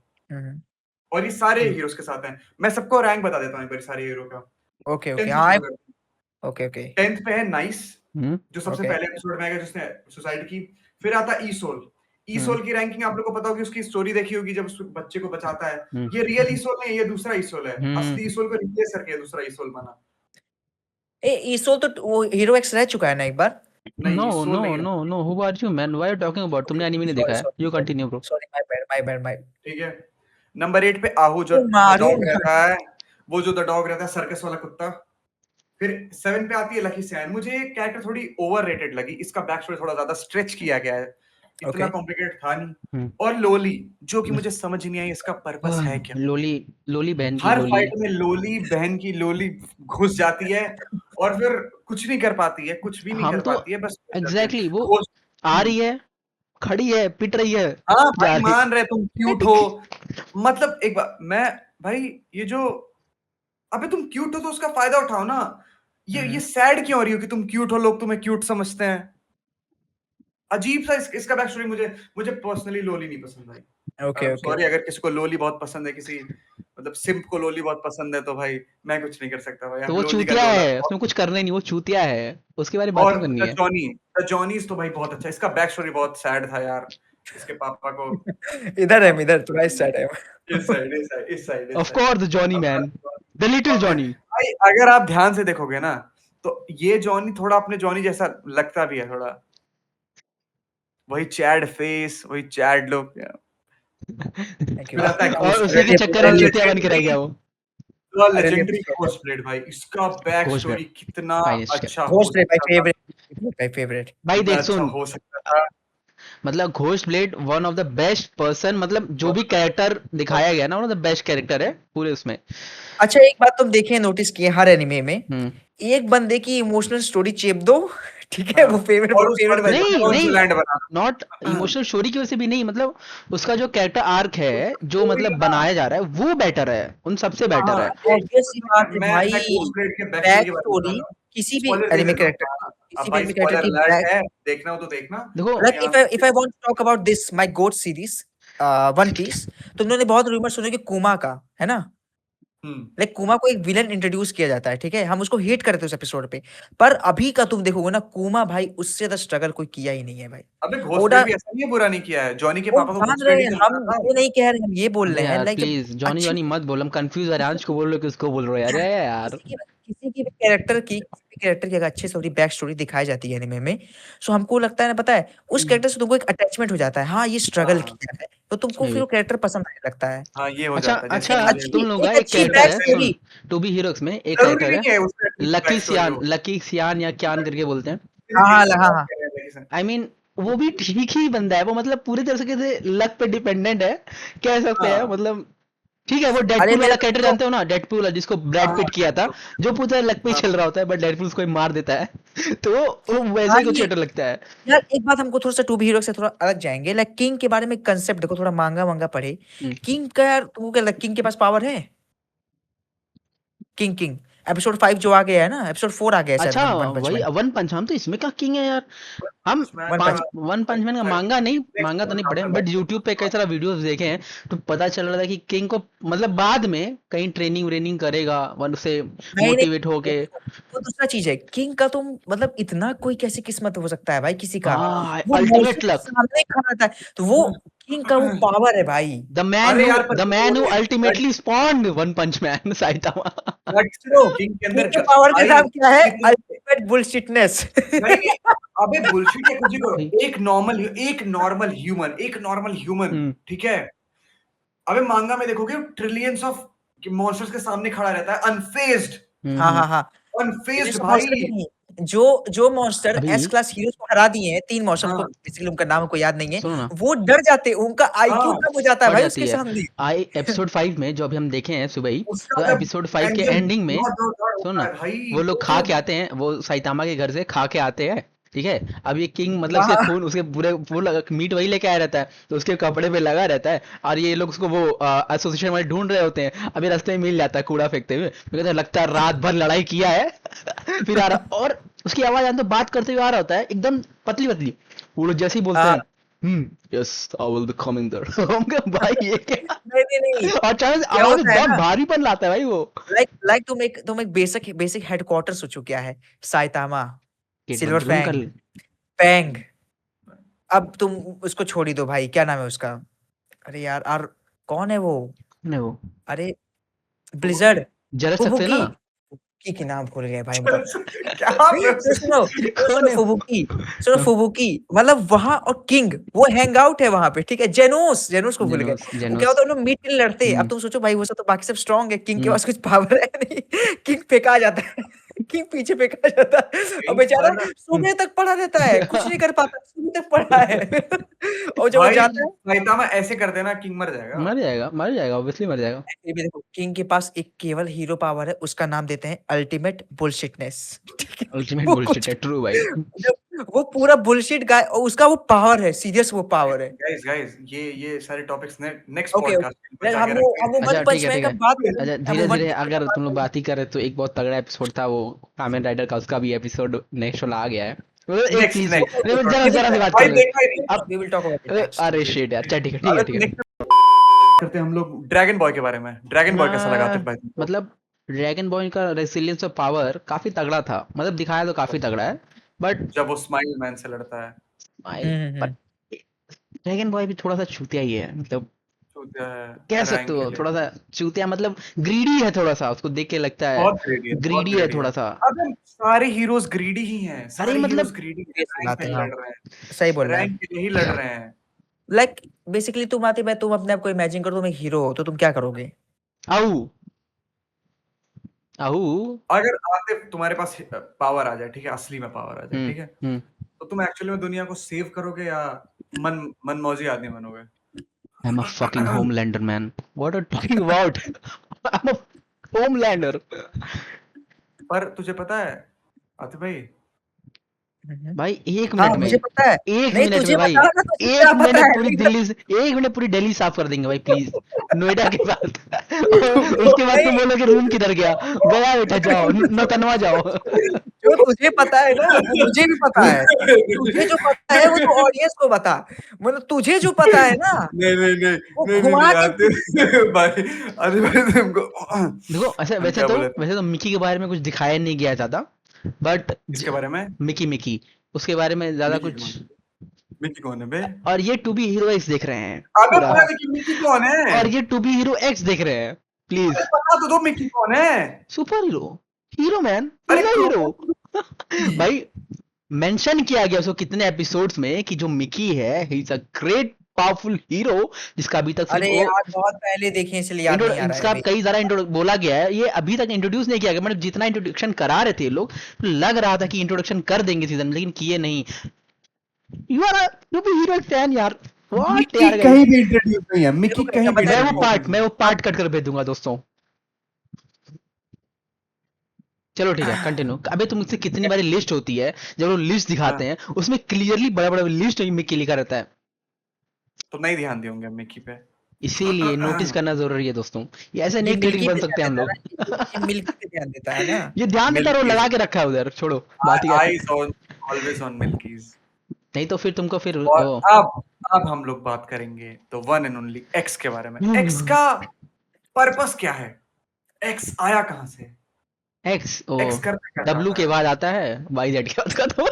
[SPEAKER 1] और ये सारे हीरोज के साथ हैं, मैं सबको रैंक बता देता हूं एक बार सारे हीरो का।
[SPEAKER 4] ओके ओके
[SPEAKER 1] 10th से
[SPEAKER 4] हाँ
[SPEAKER 1] शुरू करते हैं।
[SPEAKER 4] ओके ओके
[SPEAKER 1] 10th पे है नाइस, जो सबसे
[SPEAKER 4] ओके
[SPEAKER 1] पहले एपिसोड में आएगा जिसने सुसाइड की। फिर आता है ईसोल। ईसोल की रैंकिंग आप लोगों को पता होगी, उसकी स्टोरी देखी होगी जब उस बच्चे को बचाता है। ये रियल ईसोल नहीं है, ये दूसरा ईसोल है, असली ईसोल को रिप्लेस करके दूसरा ईसोल बना।
[SPEAKER 4] ए ईसोल तो वो हीरो एक्स रह चुका है ना एक बार।
[SPEAKER 1] नहीं
[SPEAKER 3] नो
[SPEAKER 1] ईसोल
[SPEAKER 3] नो
[SPEAKER 1] नहीं है।
[SPEAKER 3] No no, who are you man, why are talking about, तुमने एनीमे नहीं देखा है, you continue bro.
[SPEAKER 4] Sorry my bad
[SPEAKER 1] ठीक है, नंबर 8 पे आहू जो
[SPEAKER 4] मारू
[SPEAKER 1] डॉग रहता है, वो जो द डॉग रहता है सर्कस वाला कुत्ता। फिर 7 पे आती है लकी सैन। मुझे ये कैरेक्टर थोड़ी ओवररेटेड लगी, इसका बैक स्टोरी थोड़ा ज्यादा स्ट्रेच किया गया है, इतना
[SPEAKER 4] Okay.
[SPEAKER 1] कॉम्प्लिकेटेड था नहीं। और लोली जो कि मुझे समझ नहीं आई इसका पर्पस है क्या।
[SPEAKER 3] लोली, लोली बहन की
[SPEAKER 1] हर
[SPEAKER 3] लोली।
[SPEAKER 1] फाइट में लोली बहन की लोली घुस जाती है और फिर कुछ नहीं कर पाती है, कुछ भी नहीं
[SPEAKER 3] हम
[SPEAKER 1] कर
[SPEAKER 3] तो
[SPEAKER 1] पाती है, बस घुस जाती है।
[SPEAKER 3] एग्जैक्टली वो
[SPEAKER 1] खोज
[SPEAKER 3] आ रही है, खड़ी है, पिट रही है,
[SPEAKER 1] हाँ
[SPEAKER 3] जा
[SPEAKER 1] भाई
[SPEAKER 3] रही।
[SPEAKER 1] मान रहे तुम क्यूट हो, मतलब एक बार मैं भाई ये जो अबे तुम क्यूट हो तो उसका फायदा उठाओ ना। ये सैड क्यों हो रही हो कि तुम क्यूट हो, लोग तुम्हें क्यूट समझते हैं। अजीब सा इसका बैक स्टोरी। मुझे पर्सनली लोली नहीं पसंद भाई।
[SPEAKER 4] ओके ओके
[SPEAKER 1] सॉरी अगर किसी को लोली बहुत पसंद है, किसी मतलब सिम्प को लोली बहुत पसंद है, तो भाई मैं कुछ नहीं कर सकता भाई।
[SPEAKER 3] तो वो
[SPEAKER 1] लोली का
[SPEAKER 3] चूतिया
[SPEAKER 1] लोला
[SPEAKER 3] है, उसमें कुछ करना ही नहीं, वो चूतिया है, उसके बारे में बात
[SPEAKER 1] और
[SPEAKER 3] क्यों करनी है।
[SPEAKER 1] द जॉनीज तो भाई बहुत अच्छा, इसका बैक स्टोरी बहुत सैड था यार। इसके पापा को
[SPEAKER 4] इधर है इधर थोड़ा इस साइड है।
[SPEAKER 1] इस side
[SPEAKER 3] of course the Johnny man, the little Johnny.
[SPEAKER 1] भाई अगर आप ध्यान से देखोगे ना तो ये जॉनी थोड़ा अपने जॉनी जैसा लगता भी है थोड़ा, वही चैड फेस, वही चैड लुक।
[SPEAKER 4] थैंक यू
[SPEAKER 1] फिर आता है
[SPEAKER 3] और उसी के चक्कर में चूतिया बन के रह गया वो।
[SPEAKER 1] Legendary ghost blade. भाई इसका बैक
[SPEAKER 3] घोस्ट
[SPEAKER 1] स्टोरी
[SPEAKER 3] ब्लेड
[SPEAKER 1] कितना
[SPEAKER 3] फाइनेस्ट
[SPEAKER 1] अच्छा हो
[SPEAKER 4] घोस्ट
[SPEAKER 1] सकता था,
[SPEAKER 4] माय फेवरेट
[SPEAKER 3] भाई,
[SPEAKER 1] कितना
[SPEAKER 3] देख
[SPEAKER 1] अच्छा
[SPEAKER 3] सुन,
[SPEAKER 1] हो सकता था।
[SPEAKER 3] मतलब ghost blade one of the best person, मतलब जो भी कैरेक्टर दिखाया गया ना, one of the best character है पूरे उसमें।
[SPEAKER 4] अच्छा एक बात तुम देखे नोटिस किए हर एनिमे में, एक बंदे की इमोशनल स्टोरी चेप दो, ठीक है, वो फेवरेट
[SPEAKER 1] और उस
[SPEAKER 4] फेवरेट
[SPEAKER 1] बंदे
[SPEAKER 4] बन
[SPEAKER 1] को
[SPEAKER 3] नहीं नहीं,
[SPEAKER 1] Zoland बना।
[SPEAKER 3] नॉट इमोशनल स्टोरी की वजह से भी नहीं, मतलब उसका जो कैरेक्टर आर्क है, जो मतलब बनाया जा रहा है, वो बेटर है, उन सबसे बेटर है।
[SPEAKER 4] ऑब्वियस सी बात है
[SPEAKER 1] मैं
[SPEAKER 4] भाई,
[SPEAKER 1] घोस्ट ब्लेड के बैक
[SPEAKER 4] बैक
[SPEAKER 1] स्टोरी के बारे में बता
[SPEAKER 4] स्टोरी
[SPEAKER 1] रहा हूँ।
[SPEAKER 4] किसी भी
[SPEAKER 1] स्पॉइलर दे
[SPEAKER 4] एनिमे
[SPEAKER 1] देता हूँ।
[SPEAKER 4] कैरेक्टर
[SPEAKER 1] अब
[SPEAKER 4] किसी भी
[SPEAKER 1] भाई
[SPEAKER 4] एनिमे कैरेक्टर
[SPEAKER 1] स्पॉइलर
[SPEAKER 4] की
[SPEAKER 1] अलर्ट
[SPEAKER 4] बैक,
[SPEAKER 1] है, देखना हो तो देखना।
[SPEAKER 3] देखो
[SPEAKER 4] like if I want to talk about this my goat series One Piece, तो उन्होंने बहुत रूमर सुने कि कुमा का है ना, लाइक कुमा को एक विलन इंट्रोड्यूस किया जाता है, ठीक है, हम उसको हेट करते हैं उस एपिसोड पे, पर अभी का तुम देखोगे ना कुमा भाई उससे ज्यादा स्ट्रगल कोई किया ही नहीं है भाई।
[SPEAKER 1] अबे घोस्ट
[SPEAKER 4] ओडा
[SPEAKER 1] ब्लेड भी ऐसा नहीं है, बुरा नहीं किया है। जॉनी के
[SPEAKER 4] वो
[SPEAKER 1] पापा को
[SPEAKER 4] मान
[SPEAKER 1] घोस्ट
[SPEAKER 4] रहे
[SPEAKER 1] ब्लेड ही
[SPEAKER 4] हैं,
[SPEAKER 1] तो
[SPEAKER 4] हम
[SPEAKER 1] लगा था।
[SPEAKER 4] ये नहीं कह रहे, हम ये बोल
[SPEAKER 3] अबे
[SPEAKER 4] रहे हैं
[SPEAKER 3] यार
[SPEAKER 4] लाइक जब
[SPEAKER 3] प्लीज जॉनी
[SPEAKER 4] अच्छी
[SPEAKER 3] जॉनी मत बोल, हम कंफ्यूज है, आज को बोल रहे हो कि उसको बोल रहे हो यार, यार
[SPEAKER 4] किसी की भी कैरेक्टर की कैरेक्टर की अगर अच्छे से बैक स्टोरी दिखाई जाती है एनिमे में, सो हमको लगता है ना, पता है उस कैरेक्टर से तुमको एक अटैचमेंट हो जाता है, हाँ ये स्ट्रगल
[SPEAKER 1] हाँ
[SPEAKER 4] किया है, तो तुमको फिर वो कैरेक्टर पसंद आने लगता है।
[SPEAKER 1] हाँ, ये हो
[SPEAKER 3] अच्छा
[SPEAKER 1] जाता है, जैसे
[SPEAKER 3] अच्छा,
[SPEAKER 1] मुझे
[SPEAKER 3] तुम लोगों का
[SPEAKER 4] एक
[SPEAKER 3] एक
[SPEAKER 4] अच्छी
[SPEAKER 3] कैरेक्टर
[SPEAKER 4] बैक
[SPEAKER 3] है,
[SPEAKER 4] स्टोरी।
[SPEAKER 3] सुन, टू बी हीरोज में एक
[SPEAKER 1] जरूरी
[SPEAKER 3] कैरेक्टर
[SPEAKER 1] नहीं
[SPEAKER 3] है
[SPEAKER 1] है उसका
[SPEAKER 3] लकी
[SPEAKER 1] बैक स्टोरी
[SPEAKER 3] सियान,
[SPEAKER 1] हो।
[SPEAKER 3] लकी सियान या क्यान करके बोलते हैं।
[SPEAKER 4] हाँ हाँ हाँ।
[SPEAKER 3] आई मीन वो भी ठीक ही बंदा है वो, मतलब पूरी तरह से लक पे डिपेंडेंट है, कह सकते हैं,
[SPEAKER 1] हाँ
[SPEAKER 3] मतलब ठीक है। वो
[SPEAKER 4] अरे
[SPEAKER 3] डेडपूल
[SPEAKER 4] मेरे
[SPEAKER 3] वाला
[SPEAKER 4] को
[SPEAKER 3] कैरेक्टर
[SPEAKER 4] तो
[SPEAKER 3] जानते हो ना, डेडपूल जिसको ब्रैड
[SPEAKER 1] हाँ
[SPEAKER 3] पिट किया था, जो पूरा लक पे ही
[SPEAKER 1] हाँ
[SPEAKER 3] चल रहा होता है, बट डेडपूल उसको ही मार देता है तो वो वैसे ही कुछ
[SPEAKER 4] भाई,
[SPEAKER 3] कैरेक्टर लगता है।
[SPEAKER 4] यार एक बात हमको थोड़ा सा टू बी हीरो से थोड़ा अलग जाएंगे, लाइक किंग के बारे में कंसेप्ट देखो, थोड़ा मांगा वांगा पढ़े।
[SPEAKER 3] हम्म।
[SPEAKER 4] किंग का यार तुमको क्या किंग के पास पावर है? किंग किंग एपिसोड 5 जो आ गया है ना, एपिसोड 4 आ गया है शायद,
[SPEAKER 3] अच्छा
[SPEAKER 4] वन पंच
[SPEAKER 3] वही
[SPEAKER 4] मैन।
[SPEAKER 3] वन पंच, हम तो इसमें क्या किंग है यार। हम
[SPEAKER 4] वन पंच
[SPEAKER 3] वन पंच मैन का मांगा नहीं, मांगा तो नहीं पढ़े, बट यूट्यूब पे कई सारा वीडियोस देखे हैं, तो पता चल रहा था कि किंग को मतलब बाद में कहीं ट्रेनिंग व्रेनिंग करेगा वन से
[SPEAKER 4] नहीं नहीं,
[SPEAKER 3] मोटिवेट होके।
[SPEAKER 4] वो दूसरा चीज है। किंग का तुम मतलब इतना कोई कैसी किस्मत हो सकता है भाई किसी का,
[SPEAKER 3] हाँ,
[SPEAKER 4] वो
[SPEAKER 3] अल्टीमेट
[SPEAKER 4] मौसम के
[SPEAKER 3] लक,
[SPEAKER 4] सामने खड़ा रहता है, तो वो किंग का वो पावर है भाई।
[SPEAKER 1] अरे यार, पर
[SPEAKER 3] the man who
[SPEAKER 1] but
[SPEAKER 3] ultimately spawned One Punch Man Saitama.
[SPEAKER 4] सुनो,
[SPEAKER 1] किंग के
[SPEAKER 4] किंग
[SPEAKER 1] अंदर
[SPEAKER 4] के पावर का
[SPEAKER 1] भाई
[SPEAKER 4] नाम क्या है?
[SPEAKER 1] कितने
[SPEAKER 4] अल्टीमेट बुलशिटनेस।
[SPEAKER 1] भाई, अबे बुलशिट है कुछ ही करो। एक नॉर्मल ह्यूमन
[SPEAKER 3] हम्म
[SPEAKER 1] ठीक है, अबे मांगा में देखोगे ट्रिलियंस ऑफ मॉन्स्टर्स के सामने खड़ा रहता है अनफेज्ड।
[SPEAKER 4] हाँ
[SPEAKER 3] हम्म।
[SPEAKER 4] हाँ हाँ।
[SPEAKER 1] अनफेज्ड
[SPEAKER 4] जैसे मॉन्स्टर
[SPEAKER 1] भाई।
[SPEAKER 4] भी नहीं, जो जो मॉन्स्टर
[SPEAKER 3] अभी
[SPEAKER 4] एस क्लास हीरोज को हरा दिए हैं, 3 मॉन्स्टर को
[SPEAKER 1] हाँ
[SPEAKER 4] बेसिकली उनका नाम को याद नहीं है,
[SPEAKER 3] सुनो ना,
[SPEAKER 4] वो डर जाते हैं, उनका आईक्यू
[SPEAKER 1] हाँ,
[SPEAKER 4] कम हो जाता है
[SPEAKER 3] पड़
[SPEAKER 4] भाई
[SPEAKER 3] जाती
[SPEAKER 4] उसके
[SPEAKER 3] है।
[SPEAKER 4] सामने।
[SPEAKER 3] आई एपिसोड 5 में जो अभी हम देखे हैं सुबह ही,
[SPEAKER 1] उसका
[SPEAKER 3] तो
[SPEAKER 1] जब
[SPEAKER 3] एपिसोड 5 के
[SPEAKER 1] एंजल
[SPEAKER 3] एंडिंग में,
[SPEAKER 1] दौड़ दौड़ दौड़
[SPEAKER 3] सुनो
[SPEAKER 1] होता
[SPEAKER 3] ना,
[SPEAKER 1] है भाई,
[SPEAKER 3] वो लोग खा
[SPEAKER 1] वो
[SPEAKER 3] के आते हैं, वो साइतामा के घर से खा के आते हैं, ठीक है। अब ये किंग मतलब उसके
[SPEAKER 4] वहां
[SPEAKER 3] खून, उसके पूरे पूरा मीट वही लेके आया रहता है, तो उसके कपड़े पे लगा रहता है, और ये लोग उसको वो एसोसिएशन वाले ढूंढ रहे होते हैं, अभी रास्ते में मिल जाता है कूड़ा फेंकते हुए, तो कहते हैं लगता है रात भर लड़ाई किया है फिर आ रहा, और उसकी आवाज आने तो बात करते हुए आ रहा होता है एकदम पतली पतली, वो लोग जैसे ही बोलते हैं yes I will be coming there हम कहा भाई ये क्या,
[SPEAKER 4] नहीं नहीं नहीं,
[SPEAKER 3] और अचानक से
[SPEAKER 4] क्या
[SPEAKER 3] आवाज में
[SPEAKER 4] होता है
[SPEAKER 3] बहुत
[SPEAKER 4] ना,
[SPEAKER 3] भारीपन लाता है भाई वो।
[SPEAKER 4] लाइक तुम एक बेसिक बेसिक हेडक्वार्टर सोचो क्या है। साइतामा,
[SPEAKER 3] गेट बंद
[SPEAKER 4] सिल्वर
[SPEAKER 3] जूम कर
[SPEAKER 4] फैंग,
[SPEAKER 3] ले।
[SPEAKER 4] पैंग। अब तुम उसको छोड़ ही दो भाई, क्या नाम है उसका? अरे यार कौन है वो?
[SPEAKER 3] नहीं वो
[SPEAKER 4] अरे ब्लिजर्ड,
[SPEAKER 3] जरा सकते हैं
[SPEAKER 4] फुबुकी।
[SPEAKER 3] ना।
[SPEAKER 4] की नाम भूल गए भाई मतलब।
[SPEAKER 1] क्या
[SPEAKER 4] तो सुनो,
[SPEAKER 3] कौन है
[SPEAKER 4] सुनो फुबुकी, मतलब वहां और किंग वो हैंग आउट है वहां पे, ठीक है। जेनोस, जेनोस को भूल गए।
[SPEAKER 3] जेनोस
[SPEAKER 4] वो क्या
[SPEAKER 3] जेनोस।
[SPEAKER 4] होता है, उन्होंने मीट के लिए लड़ते हैं। अब
[SPEAKER 3] हम्म
[SPEAKER 4] तुम सोचो भाई, वो सब तो बाकी सब स्ट्रांग है, किंग के
[SPEAKER 3] हम्म।
[SPEAKER 4] पास कुछ पावर है नहीं। किंग फेंका जाता है, किंग पीछे फेंका जाता है, और बेचारा सुबह तक पड़ा रहता है, कुछ नहीं कर पाता, सुबह तक पड़ा है। और जब वो
[SPEAKER 1] भाई
[SPEAKER 4] जाता है,
[SPEAKER 1] साइतामा ऐसे कर देना, किंग मर जाएगा।
[SPEAKER 3] मर जाएगा ऑब्वियसली मर जाएगा।
[SPEAKER 4] ये भी देखो, किंग के पास एक केवल हीरो पावर है, उसका नाम देते हैं अल्टीमेट बुलशिटनेस। ठीक है,
[SPEAKER 3] अल्टीमेट
[SPEAKER 4] वो
[SPEAKER 3] बुलशिट
[SPEAKER 4] कुछ
[SPEAKER 3] है, ट्रू भाई।
[SPEAKER 4] वो पूरा बुलशिट गाय, और उसका वो पावर है, सीरियस वो पावर है।
[SPEAKER 1] गाइस गाइस, ये सारे टॉपिक्स नेक्स्ट
[SPEAKER 4] ओके
[SPEAKER 1] पॉडकास्ट पर
[SPEAKER 4] ओके,
[SPEAKER 1] जाके
[SPEAKER 4] हम
[SPEAKER 1] रखते हैं।
[SPEAKER 4] वो वन
[SPEAKER 3] अच्छा ठीक
[SPEAKER 4] पंच
[SPEAKER 3] है
[SPEAKER 4] मैन
[SPEAKER 3] ठीक
[SPEAKER 4] का
[SPEAKER 3] है।
[SPEAKER 4] बात करें,
[SPEAKER 3] अच्छा
[SPEAKER 4] हम वो
[SPEAKER 3] धीरे
[SPEAKER 4] वन
[SPEAKER 3] धीरे
[SPEAKER 4] पंच मैन
[SPEAKER 3] अगर
[SPEAKER 4] का बात
[SPEAKER 3] तुम लोग
[SPEAKER 4] करें।
[SPEAKER 3] बात ही कर रहे तो एक बहुत तगड़ा एपिसोड था वो, कामेन राइडर का, उसका भी एपिसोड नेक्स्ट वाला आ गया है। एक
[SPEAKER 1] नेक्स्ट
[SPEAKER 3] चीज
[SPEAKER 1] नेक्स्ट
[SPEAKER 3] जरा जरा से बात कर
[SPEAKER 1] भाई
[SPEAKER 3] ले।
[SPEAKER 1] देखा ही नहीं।
[SPEAKER 3] अब
[SPEAKER 4] we will talk about it next.
[SPEAKER 3] अरे शिट यार, अच्छा ठीक है ठीक
[SPEAKER 1] अरे
[SPEAKER 3] है
[SPEAKER 1] तो
[SPEAKER 3] ठीक है।
[SPEAKER 1] नेक्स्ट करते हैं हम लोग ड्रैगन बॉय के बारे में। ड्रैगन बॉय कैसा लगा फिर भाई तुमको?
[SPEAKER 3] मतलब ड्रैगन बॉय का रेसिलियंस और पावर काफी तगड़ा था, मतलब दिखाया तो काफी तगड़ा है, बट
[SPEAKER 1] जब वो स्माइल मैन से लड़ता है,
[SPEAKER 3] स्माइल, पर ड्रैगन बॉय भी थोड़ा सा चूतिया ही है, मतलब
[SPEAKER 1] छूता
[SPEAKER 3] कह
[SPEAKER 1] है
[SPEAKER 3] सकते
[SPEAKER 1] रैंक के
[SPEAKER 3] हो
[SPEAKER 1] लिए।
[SPEAKER 3] थोड़ा सा चूतिया, मतलब ग्रीडी है थोड़ा सा, उसको देख के लगता है
[SPEAKER 1] बहुत ग्रीडी है, बहुत
[SPEAKER 3] ग्रीडी है
[SPEAKER 1] ग्रीडी है।
[SPEAKER 3] थोड़ा सा।
[SPEAKER 1] अबे सारे हीरोज ग्रीडी ही हैं,
[SPEAKER 3] अरे
[SPEAKER 1] सारे हीरोज
[SPEAKER 3] मतलब
[SPEAKER 1] ग्रीडी हैं,
[SPEAKER 4] ये सही
[SPEAKER 1] रैंक
[SPEAKER 4] बात
[SPEAKER 1] पे
[SPEAKER 4] है,
[SPEAKER 1] ही
[SPEAKER 4] हाँ
[SPEAKER 1] लड़ रहे हैं,
[SPEAKER 4] सही बोल रहे हैं
[SPEAKER 1] रैंक के लिए ही लड़ रहे हैं।
[SPEAKER 4] लाइक बेसिकली तुम आते भाई, तुम अपने आप को इमेजिन करो, तुम एक हीरो हो तो तुम क्या करोगे?
[SPEAKER 3] आहू आहू।
[SPEAKER 1] अगर आते तुम्हारे पास पावर आ जाए, ठीक है, असली में पावर आ जाए, ठीक है,
[SPEAKER 3] हम्म।
[SPEAKER 1] तो तुम एक्चुअली में दुनिया को सेव करोगे या मनमौजी आदमी बनोगे?
[SPEAKER 3] I'm a fucking homelander man. What are you talking about? I'm a homelander.
[SPEAKER 1] पर तुझे पता है आतिफ भाई,
[SPEAKER 3] भाई एक
[SPEAKER 4] हाँ
[SPEAKER 3] मिनट में,
[SPEAKER 4] मुझे पता है।
[SPEAKER 3] एक
[SPEAKER 4] नहीं
[SPEAKER 3] मिनट में
[SPEAKER 4] तुझे
[SPEAKER 3] भाई,
[SPEAKER 4] बता ना, तुझे क्या
[SPEAKER 3] एक
[SPEAKER 4] पता
[SPEAKER 3] मिनट
[SPEAKER 4] है
[SPEAKER 3] पूरी
[SPEAKER 4] नहीं
[SPEAKER 3] दिल्ली से, एक मिनट पूरी दिल्ली साफ कर देंगे भाई प्लीज, नोएडा के बाद उसके बाद तुम
[SPEAKER 4] नहीं,
[SPEAKER 3] बोलोगे रूम किधर गया, गया बेटा जाओ, नौतनवा जाओ।
[SPEAKER 4] जो तुझे पता है ना वो मुझे भी पता है। तुझे जो पता है वो तो ऑडियंस को बता, मतलब तुझे जो पता है ना
[SPEAKER 1] नहीं नहीं नहीं
[SPEAKER 4] वो
[SPEAKER 1] नहीं नहीं
[SPEAKER 4] घुमा
[SPEAKER 1] नहीं
[SPEAKER 4] के
[SPEAKER 1] आतिफ भाई, आतिफ भाई तुमको
[SPEAKER 3] देखो ऐसे
[SPEAKER 1] हम
[SPEAKER 3] वैसे
[SPEAKER 1] क्या
[SPEAKER 3] तो
[SPEAKER 1] बोले थे?
[SPEAKER 3] वैसे तो मिकी के बारे में कुछ दिखाया नहीं गया ज्यादा, बट
[SPEAKER 1] किसके बारे में?
[SPEAKER 3] मिकी मिकी उसके बारे में ज्यादा
[SPEAKER 1] मिकी
[SPEAKER 3] कुछ।
[SPEAKER 1] कौन? मिकी कौन है बे?
[SPEAKER 3] और ये टू बी हीरो एक्स देख रहे हैं
[SPEAKER 1] अबे
[SPEAKER 3] पूरा,
[SPEAKER 1] पता नहीं कि मिकी कौन है।
[SPEAKER 3] और ये टू बी हीरो एक्स देख रहे हैं प्लीज।
[SPEAKER 1] अरे पता तो दो मिकी कौन है।
[SPEAKER 3] सुपर हीरो, हीरो मैन,
[SPEAKER 1] अरे
[SPEAKER 3] हीरो हीरो। भाई मेंशन किया गया उसको कितने एपिसोड्स में कि जो मिकी है he is a great powerful hero, जिसका अभी तक सिर्फ
[SPEAKER 4] अरे
[SPEAKER 3] वो
[SPEAKER 4] यार बहुत पहले देखे हैं, इसलिए याद नहीं आ रहा है
[SPEAKER 3] जिसका
[SPEAKER 4] अभी।
[SPEAKER 3] कई सारा बोला गया है, ये अभी तक इंट्रोड्यूस नहीं किया गया। मतलब जितना इंट्रोडक्शन करा रहे थे ये लोग, तो लग रहा था कि इंट्रोडक्शन कर देंगे सीजन में, लेकिन किए नहीं। You are you be hero fan यार, व्हाट
[SPEAKER 5] मिक्की
[SPEAKER 3] यार
[SPEAKER 5] कहीं
[SPEAKER 3] गाइस।
[SPEAKER 5] भी इंट्रोड्यूस नहीं है, मिक्की
[SPEAKER 4] देखो
[SPEAKER 5] कहीं
[SPEAKER 4] कैसा
[SPEAKER 5] भी
[SPEAKER 4] पता है,
[SPEAKER 5] इंट्रोड्यूस
[SPEAKER 3] मैं
[SPEAKER 5] नहीं
[SPEAKER 3] वो पार्ट कट कर भेज दूंगा दोस्तों। चलो ठीक है, कंटिन्यू। अबे तुम मुझसे कितनी बारी लिस्ट होती है, जब वो लिस्ट दिखाते
[SPEAKER 1] हाँ,
[SPEAKER 3] हैं उसमें क्लियरली बड़ा बड़ा लिस्ट मिकी लिखा रहता है,
[SPEAKER 1] तो नहीं ध्यान दिए होंगे मिकी पे।
[SPEAKER 3] इसीलिए नोटिस करना जरूरी है दोस्तों। ये ऐसे
[SPEAKER 4] ये
[SPEAKER 3] नहीं क्रिटिक
[SPEAKER 4] मिल्की
[SPEAKER 3] बन
[SPEAKER 4] पे
[SPEAKER 3] सकते
[SPEAKER 4] ध्यान
[SPEAKER 3] हम
[SPEAKER 4] देता है
[SPEAKER 3] लोग।
[SPEAKER 4] ना, ये मिल्की पे ध्यान देता है ना।
[SPEAKER 3] ये ध्यान देता है, वो
[SPEAKER 1] मिल्कीज,
[SPEAKER 3] लगा के रखा है उधर, छोड़ो बात ही
[SPEAKER 1] आईज ऑन, ऑलवेज ऑन मिल्कीज।
[SPEAKER 3] नहीं तो फिर तुमको फिर
[SPEAKER 1] और
[SPEAKER 3] ओ,
[SPEAKER 1] अब हम लोग बात करेंगे तो वन एंड ओनली एक्स के बारे में। एक्स का पर्पस क्या है? एक्स आया कहां से?
[SPEAKER 3] एक्स ओ
[SPEAKER 1] एक्स करना क्या
[SPEAKER 3] डब्लू
[SPEAKER 1] चाहता
[SPEAKER 3] के
[SPEAKER 1] है?
[SPEAKER 3] बाद आता है वाई जेड के बाद का तो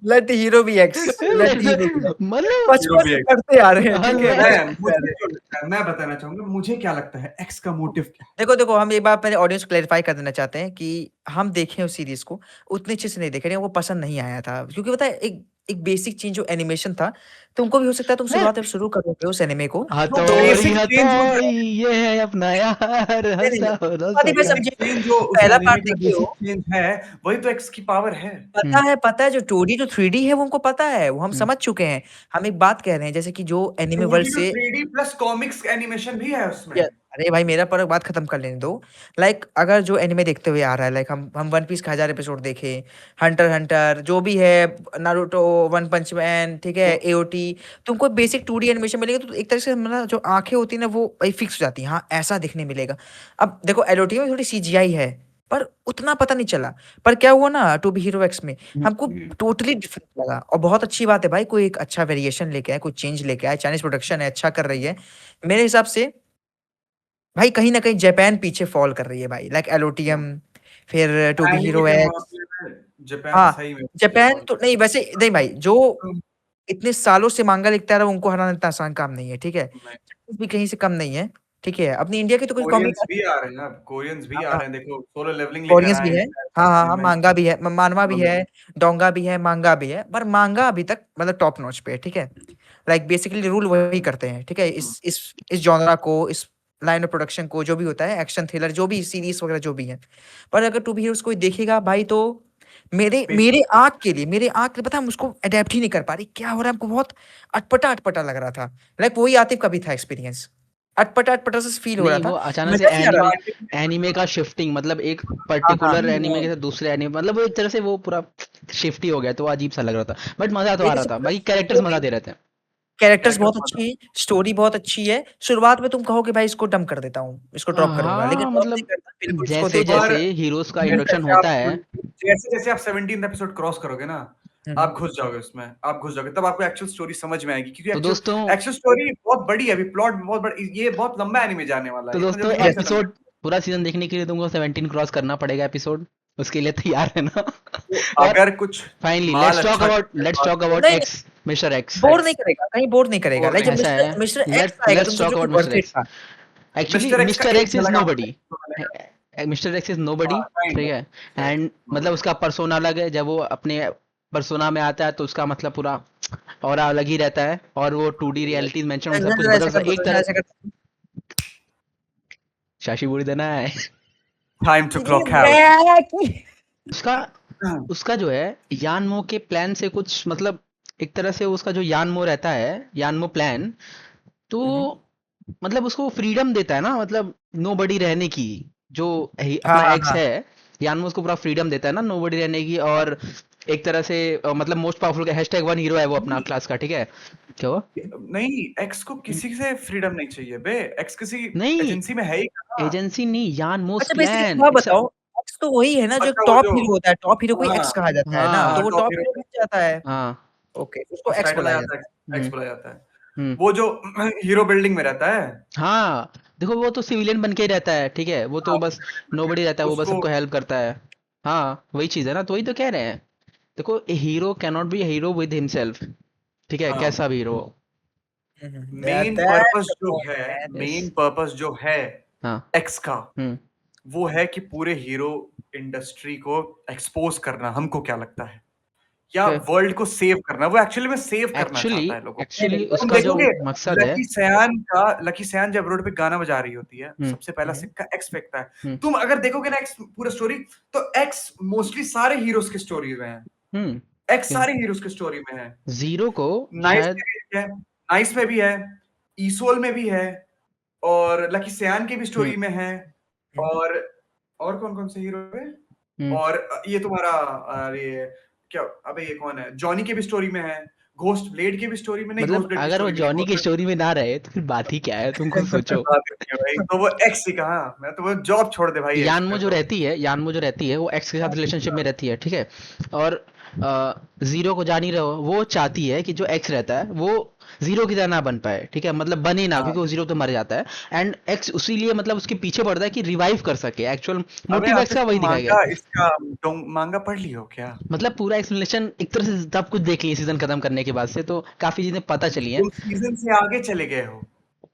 [SPEAKER 4] let hero be X, let hero be X.
[SPEAKER 3] मतलब
[SPEAKER 4] बचपन से करते आ रहे हैं, ठीक है,
[SPEAKER 3] हाँ,
[SPEAKER 1] मैं
[SPEAKER 4] बचपन से आ
[SPEAKER 1] मुझे
[SPEAKER 4] रहे हैं।
[SPEAKER 1] जो लगता है, मैं बताना चाहूंगा मुझे क्या लगता है एक्स का मोटिव क्या है।
[SPEAKER 4] देखो देखो, हम एक बार पहले ऑडियंस को क्लेरिफाई कर देना चाहते हैं कि हम देखें उस सीरीज को, उतने अच्छे से नहीं देखे, वो पसंद नहीं आया था, क्योंकि पता है एक एक बेसिक चीज जो एनिमेशन था, तुमको भी हो सकता है तुम
[SPEAKER 3] मैं
[SPEAKER 4] शुरुआत में शुरू करोगे उस एनिमे को
[SPEAKER 1] जो
[SPEAKER 4] तो
[SPEAKER 3] हथौड़ी
[SPEAKER 1] बेसिक चेंज जो
[SPEAKER 3] हथौड़ी
[SPEAKER 1] है,
[SPEAKER 3] ये है अपना यार,
[SPEAKER 4] नहीं नहीं नहीं,
[SPEAKER 3] हंसा हो
[SPEAKER 4] बात ही मैं
[SPEAKER 3] सका।
[SPEAKER 1] बेसिक
[SPEAKER 4] समझे,
[SPEAKER 1] चेंज जो
[SPEAKER 4] तुम
[SPEAKER 1] उस
[SPEAKER 4] पहला
[SPEAKER 1] एनिमे
[SPEAKER 4] पार्ट
[SPEAKER 1] का
[SPEAKER 4] देखे
[SPEAKER 1] बेसिक
[SPEAKER 4] हो।
[SPEAKER 1] चेंज है, वही तो एक्स की पावर है।
[SPEAKER 4] पता है जो 2D जो 3D है वो हमको पता है, वो हम
[SPEAKER 3] हम्म,
[SPEAKER 4] समझ चुके हैं। हम एक बात कह रहे हैं जैसे कि जो एनिमे वर्ल्ड
[SPEAKER 1] 2D to
[SPEAKER 4] से
[SPEAKER 1] 3D प्लस कॉमिक्स एनिमेशन भी है उसमें।
[SPEAKER 4] अरे भाई मेरा पर बात खत्म कर लेने दो। लाइक अगर जो एनिमे देखते हुए आ रहा है, लाइक हम वन पीस का 1000 एपिसोड देखे, हंटर हंटर जो भी है, नारुतो, वन पंच मैन, ठीक है, एओटी, तुमको बेसिक 2D एनिमेशन मिलेगा तो एक तरह से मतलब जो आंखें होती है ना वो भाई फिक्स हो जाती है, हाँ ऐसा दिखने मिलेगा। अब देखो एलओटी में थोड़ी सीजीआई है, पर उतना पता नहीं चला। पर क्या हुआ ना टू बी हीरो एक्स में, हमको टोटली डिफरेंट लगा, और बहुत अच्छी बात है भाई, कोई एक अच्छा वेरिएशन लेके आए, कोई चेंज लेके आए, चाइनीज प्रोडक्शन है, अच्छा कर रही है मेरे हिसाब से। भाई कहीं न कहीं जापान पीछे फ़ॉल कर रही है भाई, लाइक एलओटीएम, फिर टू बी
[SPEAKER 1] एनीमे
[SPEAKER 4] हीरो
[SPEAKER 1] के
[SPEAKER 4] एक्स।
[SPEAKER 1] मामले में जापान
[SPEAKER 4] हाँ,
[SPEAKER 1] सही में
[SPEAKER 4] जापान
[SPEAKER 1] फॉल
[SPEAKER 4] तो
[SPEAKER 1] कर
[SPEAKER 4] नहीं, वैसे नहीं भाई, जो
[SPEAKER 1] रहा है।
[SPEAKER 4] इतने सालों से माँगा लिखता रहा उनको हराना इतना आसान काम नहीं है, ठीक है?
[SPEAKER 1] मैं
[SPEAKER 4] जापानीज़ भी कहीं से कम नहीं है, ठीक है? अपनी इंडिया की तो कुछ कॉमिक
[SPEAKER 1] कोरियंस भी आ रहे हैं अब, कोरियंस भी आ
[SPEAKER 4] हाँ,
[SPEAKER 1] रहे हैं, देखो सोलो लेवलिंग लेकर
[SPEAKER 4] कोरियंस
[SPEAKER 1] आए
[SPEAKER 4] भी है।
[SPEAKER 1] हैं,
[SPEAKER 4] हाँ, हाँ, हाँ,
[SPEAKER 1] एनिमे
[SPEAKER 4] माँगा भी है, मानवा भी
[SPEAKER 1] सोलो
[SPEAKER 4] है,
[SPEAKER 1] लेवलिंग।
[SPEAKER 4] डोंगा भी है, माँगा भी है, पर माँगा अभी तक मतलब टॉप नॉच पे है, ठीक है? लाइक बेसिकली रूल वही करते हैं, ठीक है?
[SPEAKER 1] हुँ,
[SPEAKER 4] इस जॉनरा को, इस लाइन ऑफ प्रोडक्शन को, जो भी होता है, एक्शन थ्रिलर जो भी सीरीज़ वगैरह जो भी है। पर अगर टू बी हीरोज़ कोई देखेगा भाई तो मेरे
[SPEAKER 1] बेसिक
[SPEAKER 4] मेरे आँख के लिए, मेरे आँख के पता है हम उसको अडैप्ट ही नहीं कर पा रहे, क्या हो रहा है हमको बहुत अटपटा-अटपटा लग रहा था। लाइक वही आतिफ़ का भी था एक्सपीरियंस, अटपटा-अटपटा सा फ़ील हो रहा
[SPEAKER 3] नहीं
[SPEAKER 4] था,
[SPEAKER 3] वो अचानक से
[SPEAKER 4] मज़ा नहीं आ रहा।
[SPEAKER 3] एनीमे का शिफ्टिंग, मतलब एक
[SPEAKER 4] हाँ, हाँ।
[SPEAKER 3] पर्टिकुलर एनीमे के साथ दूसरे एनीमे, मतलब वो एक तरह से वो पूरा शिफ्ट ही हो गया, तो वो अजीब सा लग रहा था, बट मजा तो
[SPEAKER 4] वही
[SPEAKER 3] आ रहा
[SPEAKER 4] जैसे
[SPEAKER 3] था,
[SPEAKER 4] पूरा
[SPEAKER 3] बाकी
[SPEAKER 4] शिफ्ट
[SPEAKER 3] कैरेक्टर्स
[SPEAKER 4] हो
[SPEAKER 3] मजा
[SPEAKER 4] गई,
[SPEAKER 3] दे रहे थे।
[SPEAKER 4] कैरेक्टर्स
[SPEAKER 1] कैरेक्टर
[SPEAKER 4] बहुत
[SPEAKER 1] बहुत
[SPEAKER 4] अच्छी है, स्टोरी बहुत अच्छी है। शुरुआत में तुम कहोगे भाई इसको डंप कर देता हूँ, इसको ड्रॉप करूँगा, लेकिन
[SPEAKER 3] हाँ
[SPEAKER 4] ड्रॉप नहीं
[SPEAKER 3] मतलब
[SPEAKER 4] करता, बिल्कुल इसको
[SPEAKER 3] जैसे
[SPEAKER 4] देखो।
[SPEAKER 3] जैसे
[SPEAKER 1] पर
[SPEAKER 3] हीरोज का इंट्रोडक्शन
[SPEAKER 1] जैसे-जैसे
[SPEAKER 3] होता
[SPEAKER 1] आप
[SPEAKER 3] है।
[SPEAKER 1] जैसे-जैसे आप 17th एपिसोड क्रॉस करोगे ना,
[SPEAKER 4] हुँ, हुँ।
[SPEAKER 1] आप घुस जाओगे उसमें, आप घुस जाओगे, तब आपको एक्चुअल स्टोरी समझ में आएगी, क्योंकि
[SPEAKER 3] तो
[SPEAKER 1] एक्चुअल
[SPEAKER 3] दोस्तों
[SPEAKER 1] एक्चुअल स्टोरी बहुत बड़ी है, अभी प्लॉट भी बहुत बड़ी, ये बहुत लंबा एनीमे जाने वाला
[SPEAKER 3] तो
[SPEAKER 1] है, इतना
[SPEAKER 3] दोस्तों
[SPEAKER 1] जल्दी नहीं खत्म
[SPEAKER 3] एपिसोड पूरा सीजन देखने के लिए तुमको 17 क्रॉस करना पड़ेगा एपिसोड, उसके लिए तैयार है ना?
[SPEAKER 1] तो
[SPEAKER 3] और
[SPEAKER 1] अगर कुछ
[SPEAKER 3] फाइनली
[SPEAKER 1] माल अच्छा
[SPEAKER 3] लेट्स
[SPEAKER 1] निकलेगा
[SPEAKER 3] टॉक
[SPEAKER 1] तो
[SPEAKER 3] अबाउट
[SPEAKER 4] नहीं, नहीं,
[SPEAKER 3] एक्स, मिस्टर एक्स।
[SPEAKER 4] बोर नहीं
[SPEAKER 1] एक्स
[SPEAKER 4] करेगा, कहीं बोर नहीं करेगा।
[SPEAKER 1] बोर
[SPEAKER 4] लाइक
[SPEAKER 1] नहीं
[SPEAKER 4] जब
[SPEAKER 3] ऐसा
[SPEAKER 1] करेगा।
[SPEAKER 3] है,
[SPEAKER 4] मिस्टर एक्स आएगा तुम
[SPEAKER 3] लेट्स टॉक
[SPEAKER 4] सोचोगे
[SPEAKER 3] about mister
[SPEAKER 4] worth it
[SPEAKER 3] x.
[SPEAKER 4] था।
[SPEAKER 3] एक्चुअली
[SPEAKER 1] मिस्टर एक्स का
[SPEAKER 3] मिस्टर
[SPEAKER 1] एक
[SPEAKER 3] एक्स इज
[SPEAKER 1] झलक आपको
[SPEAKER 3] नोबडी,
[SPEAKER 1] देखने को मिलेगा।
[SPEAKER 3] Mister x is nobody,
[SPEAKER 1] kind
[SPEAKER 3] ठीक
[SPEAKER 1] ऑफ
[SPEAKER 3] है।
[SPEAKER 1] मिस्टर एक्स
[SPEAKER 3] एंड मतलब
[SPEAKER 1] नोबडी।
[SPEAKER 3] उसका पर्सोना अलग है, जब वो अपने पर्सोना में आता है तो उसका मतलब पूरा और अलग ही रहता है, और वो 2D रियलिटी मेंशन सब कुछ
[SPEAKER 4] जरा ऐसा कर
[SPEAKER 3] बदल
[SPEAKER 4] दो
[SPEAKER 3] एक
[SPEAKER 4] तो, जरा
[SPEAKER 3] तरह।
[SPEAKER 4] ऐसा कर दो।
[SPEAKER 3] शाशी बुरी देना है।
[SPEAKER 1] टाइम टू
[SPEAKER 4] ये
[SPEAKER 1] क्लॉक आउट।
[SPEAKER 4] बैक
[SPEAKER 3] उसका उसका जो है यानमो के प्लान से कुछ मतलब, एक तरह से उसका जो यानमो रहता है, यानमो प्लान, तो मतलब उसको फ्रीडम देता है ना, मतलब नोबडी रहने की, जो
[SPEAKER 4] हाँ,
[SPEAKER 3] अपना
[SPEAKER 4] हाँ,
[SPEAKER 3] एक्स
[SPEAKER 4] हाँ।
[SPEAKER 3] है, यानमो उसको पूरा फ्रीडम देता है ना नोबडी रहने की, और एक तरह से मतलब मोस्ट पावरफुल का हैशटैग वन हीरो है वो अपना क्लास का, ठीक है। क्या हुआ?
[SPEAKER 1] नहीं, एक्स को किसी से फ्रीडम नहीं चाहिए बे, एक्स किसी
[SPEAKER 3] नहीं,
[SPEAKER 1] एजेंसी में है ही कहाँ।
[SPEAKER 3] एजेंसी नहीं, यानमोस
[SPEAKER 4] अच्छा बेसिकली एक
[SPEAKER 3] प्लान,
[SPEAKER 4] बात
[SPEAKER 3] इट्स
[SPEAKER 4] बताओ, एक्स तो वही है ना जो
[SPEAKER 1] अच्छा वो
[SPEAKER 4] टॉप
[SPEAKER 1] जो
[SPEAKER 4] हीरो होता है, टॉप हीरो को ही
[SPEAKER 1] हाँ,
[SPEAKER 4] एक्स कहा जाता है ना, तो
[SPEAKER 1] हाँ,
[SPEAKER 4] वो
[SPEAKER 1] टॉप
[SPEAKER 4] टॉप
[SPEAKER 1] हीरो
[SPEAKER 4] हीरो बन जाता है।
[SPEAKER 3] हाँ,
[SPEAKER 4] ओके, उसको
[SPEAKER 1] फर्स्ट
[SPEAKER 4] एक्स
[SPEAKER 1] टाइटल आ
[SPEAKER 4] बुलाया
[SPEAKER 1] जाता
[SPEAKER 4] जाता
[SPEAKER 1] है, एक्स
[SPEAKER 3] हम्म
[SPEAKER 1] बुलाया जाता है।
[SPEAKER 3] हम्म
[SPEAKER 1] वो जो हीरो बिल्डिंग में रहता है,
[SPEAKER 3] हाँ, देखो वो तो सिविलियन बन के ही रहता है, ठीक है, वो तो
[SPEAKER 1] हाँ,
[SPEAKER 3] बस नोबडी रहता है, वो बस
[SPEAKER 1] उसको
[SPEAKER 3] सबको हेल्प करता है। हाँ वही चीज है ना, तो वही तो कह रहे हैं। देखो a hero can not be hero with himself, ठीक है,
[SPEAKER 1] हाँ,
[SPEAKER 3] कैसा भी hero.
[SPEAKER 1] Main
[SPEAKER 4] that's
[SPEAKER 1] purpose
[SPEAKER 4] the
[SPEAKER 1] जो
[SPEAKER 4] पॉइंट
[SPEAKER 1] है,
[SPEAKER 4] मैन।
[SPEAKER 3] यस।
[SPEAKER 1] मेन पर्पस जो है
[SPEAKER 3] हाँ।
[SPEAKER 1] एक्स का,
[SPEAKER 3] हम्म
[SPEAKER 1] वो है कि पूरे हीरो इंडस्ट्री को एक्सपोज करना, हमको क्या लगता है, या
[SPEAKER 3] Okay.
[SPEAKER 1] वर्ल्ड को सेव करना, वो एक्चुअली में सेव करना
[SPEAKER 3] एक्चुअली
[SPEAKER 1] चाहता है लोगों को।
[SPEAKER 3] एक्चुअली
[SPEAKER 4] नहीं,
[SPEAKER 1] तुम
[SPEAKER 3] उसका जो
[SPEAKER 1] देखोगे
[SPEAKER 3] मकसद है,
[SPEAKER 1] लकी सैन जब रोड पे गाना बजा रही होती है, सबसे पहला सिक्का एक्स फेंकता है। तुम अगर देखोगे ना एक्स पूरा स्टोरी, तो एक्स मोस्टली सारे हीरोज की स्टोरी में है। एक्स सारे हीरोज की स्टोरी में है।
[SPEAKER 3] जीरो को
[SPEAKER 1] नाइस
[SPEAKER 3] शायद
[SPEAKER 1] में भी है, नाइस में भी है, ईसोल में भी है, और लकी सैन की भी स्टोरी में है, और कौन कौन से हीरो है, और ये तुम्हारा अरे क्या, अबे ये कौन है, जॉनी की भी स्टोरी में है, घोस्ट ब्लेड की भी स्टोरी में, नहीं घोस्ट
[SPEAKER 3] मतलब
[SPEAKER 1] ब्लेड की
[SPEAKER 3] अगर वो
[SPEAKER 1] स्टोरी में
[SPEAKER 3] जॉनी की
[SPEAKER 1] नहीं,
[SPEAKER 3] स्टोरी में ना रहे तो फिर बात ही क्या है, तुम खुद सोचो।
[SPEAKER 1] भाई तो वो एक्स ही कहा, मैं तो वो जॉब छोड़ दे भाई एक्स
[SPEAKER 3] यानमो
[SPEAKER 1] पे
[SPEAKER 3] जो
[SPEAKER 1] तो।
[SPEAKER 3] यानमो जो रहती है वो एक्स के साथ रिलेशनशिप में रहती है, ठीक है, और जीरो को जान ही रहे हो, वो चाहती है कि जो एक्स रहता है वो जीरो की तरह ना बन पाए, ठीक है, मतलब बने ना, क्योंकि वो जीरो तो मर जाता है, एंड एक्स उसीलिए मतलब उसके पीछे पड़ता है कि रिवाइव कर सके। एक्चुअल
[SPEAKER 1] अबे
[SPEAKER 3] मोटिव एक्स
[SPEAKER 1] आशीष,
[SPEAKER 3] का
[SPEAKER 1] तुम
[SPEAKER 3] वही दिखाया गया
[SPEAKER 1] मांगा
[SPEAKER 3] है।
[SPEAKER 1] इसका मांगा पढ़ लियो क्या?
[SPEAKER 3] मतलब पूरा एक्सप्लेनेशन एक तरह से सब कुछ देख लिए सीजन खत्म करने के बाद से, तो काफी चीजें पता चली हैं।
[SPEAKER 1] तुम सीजन से आगे चले गए हो,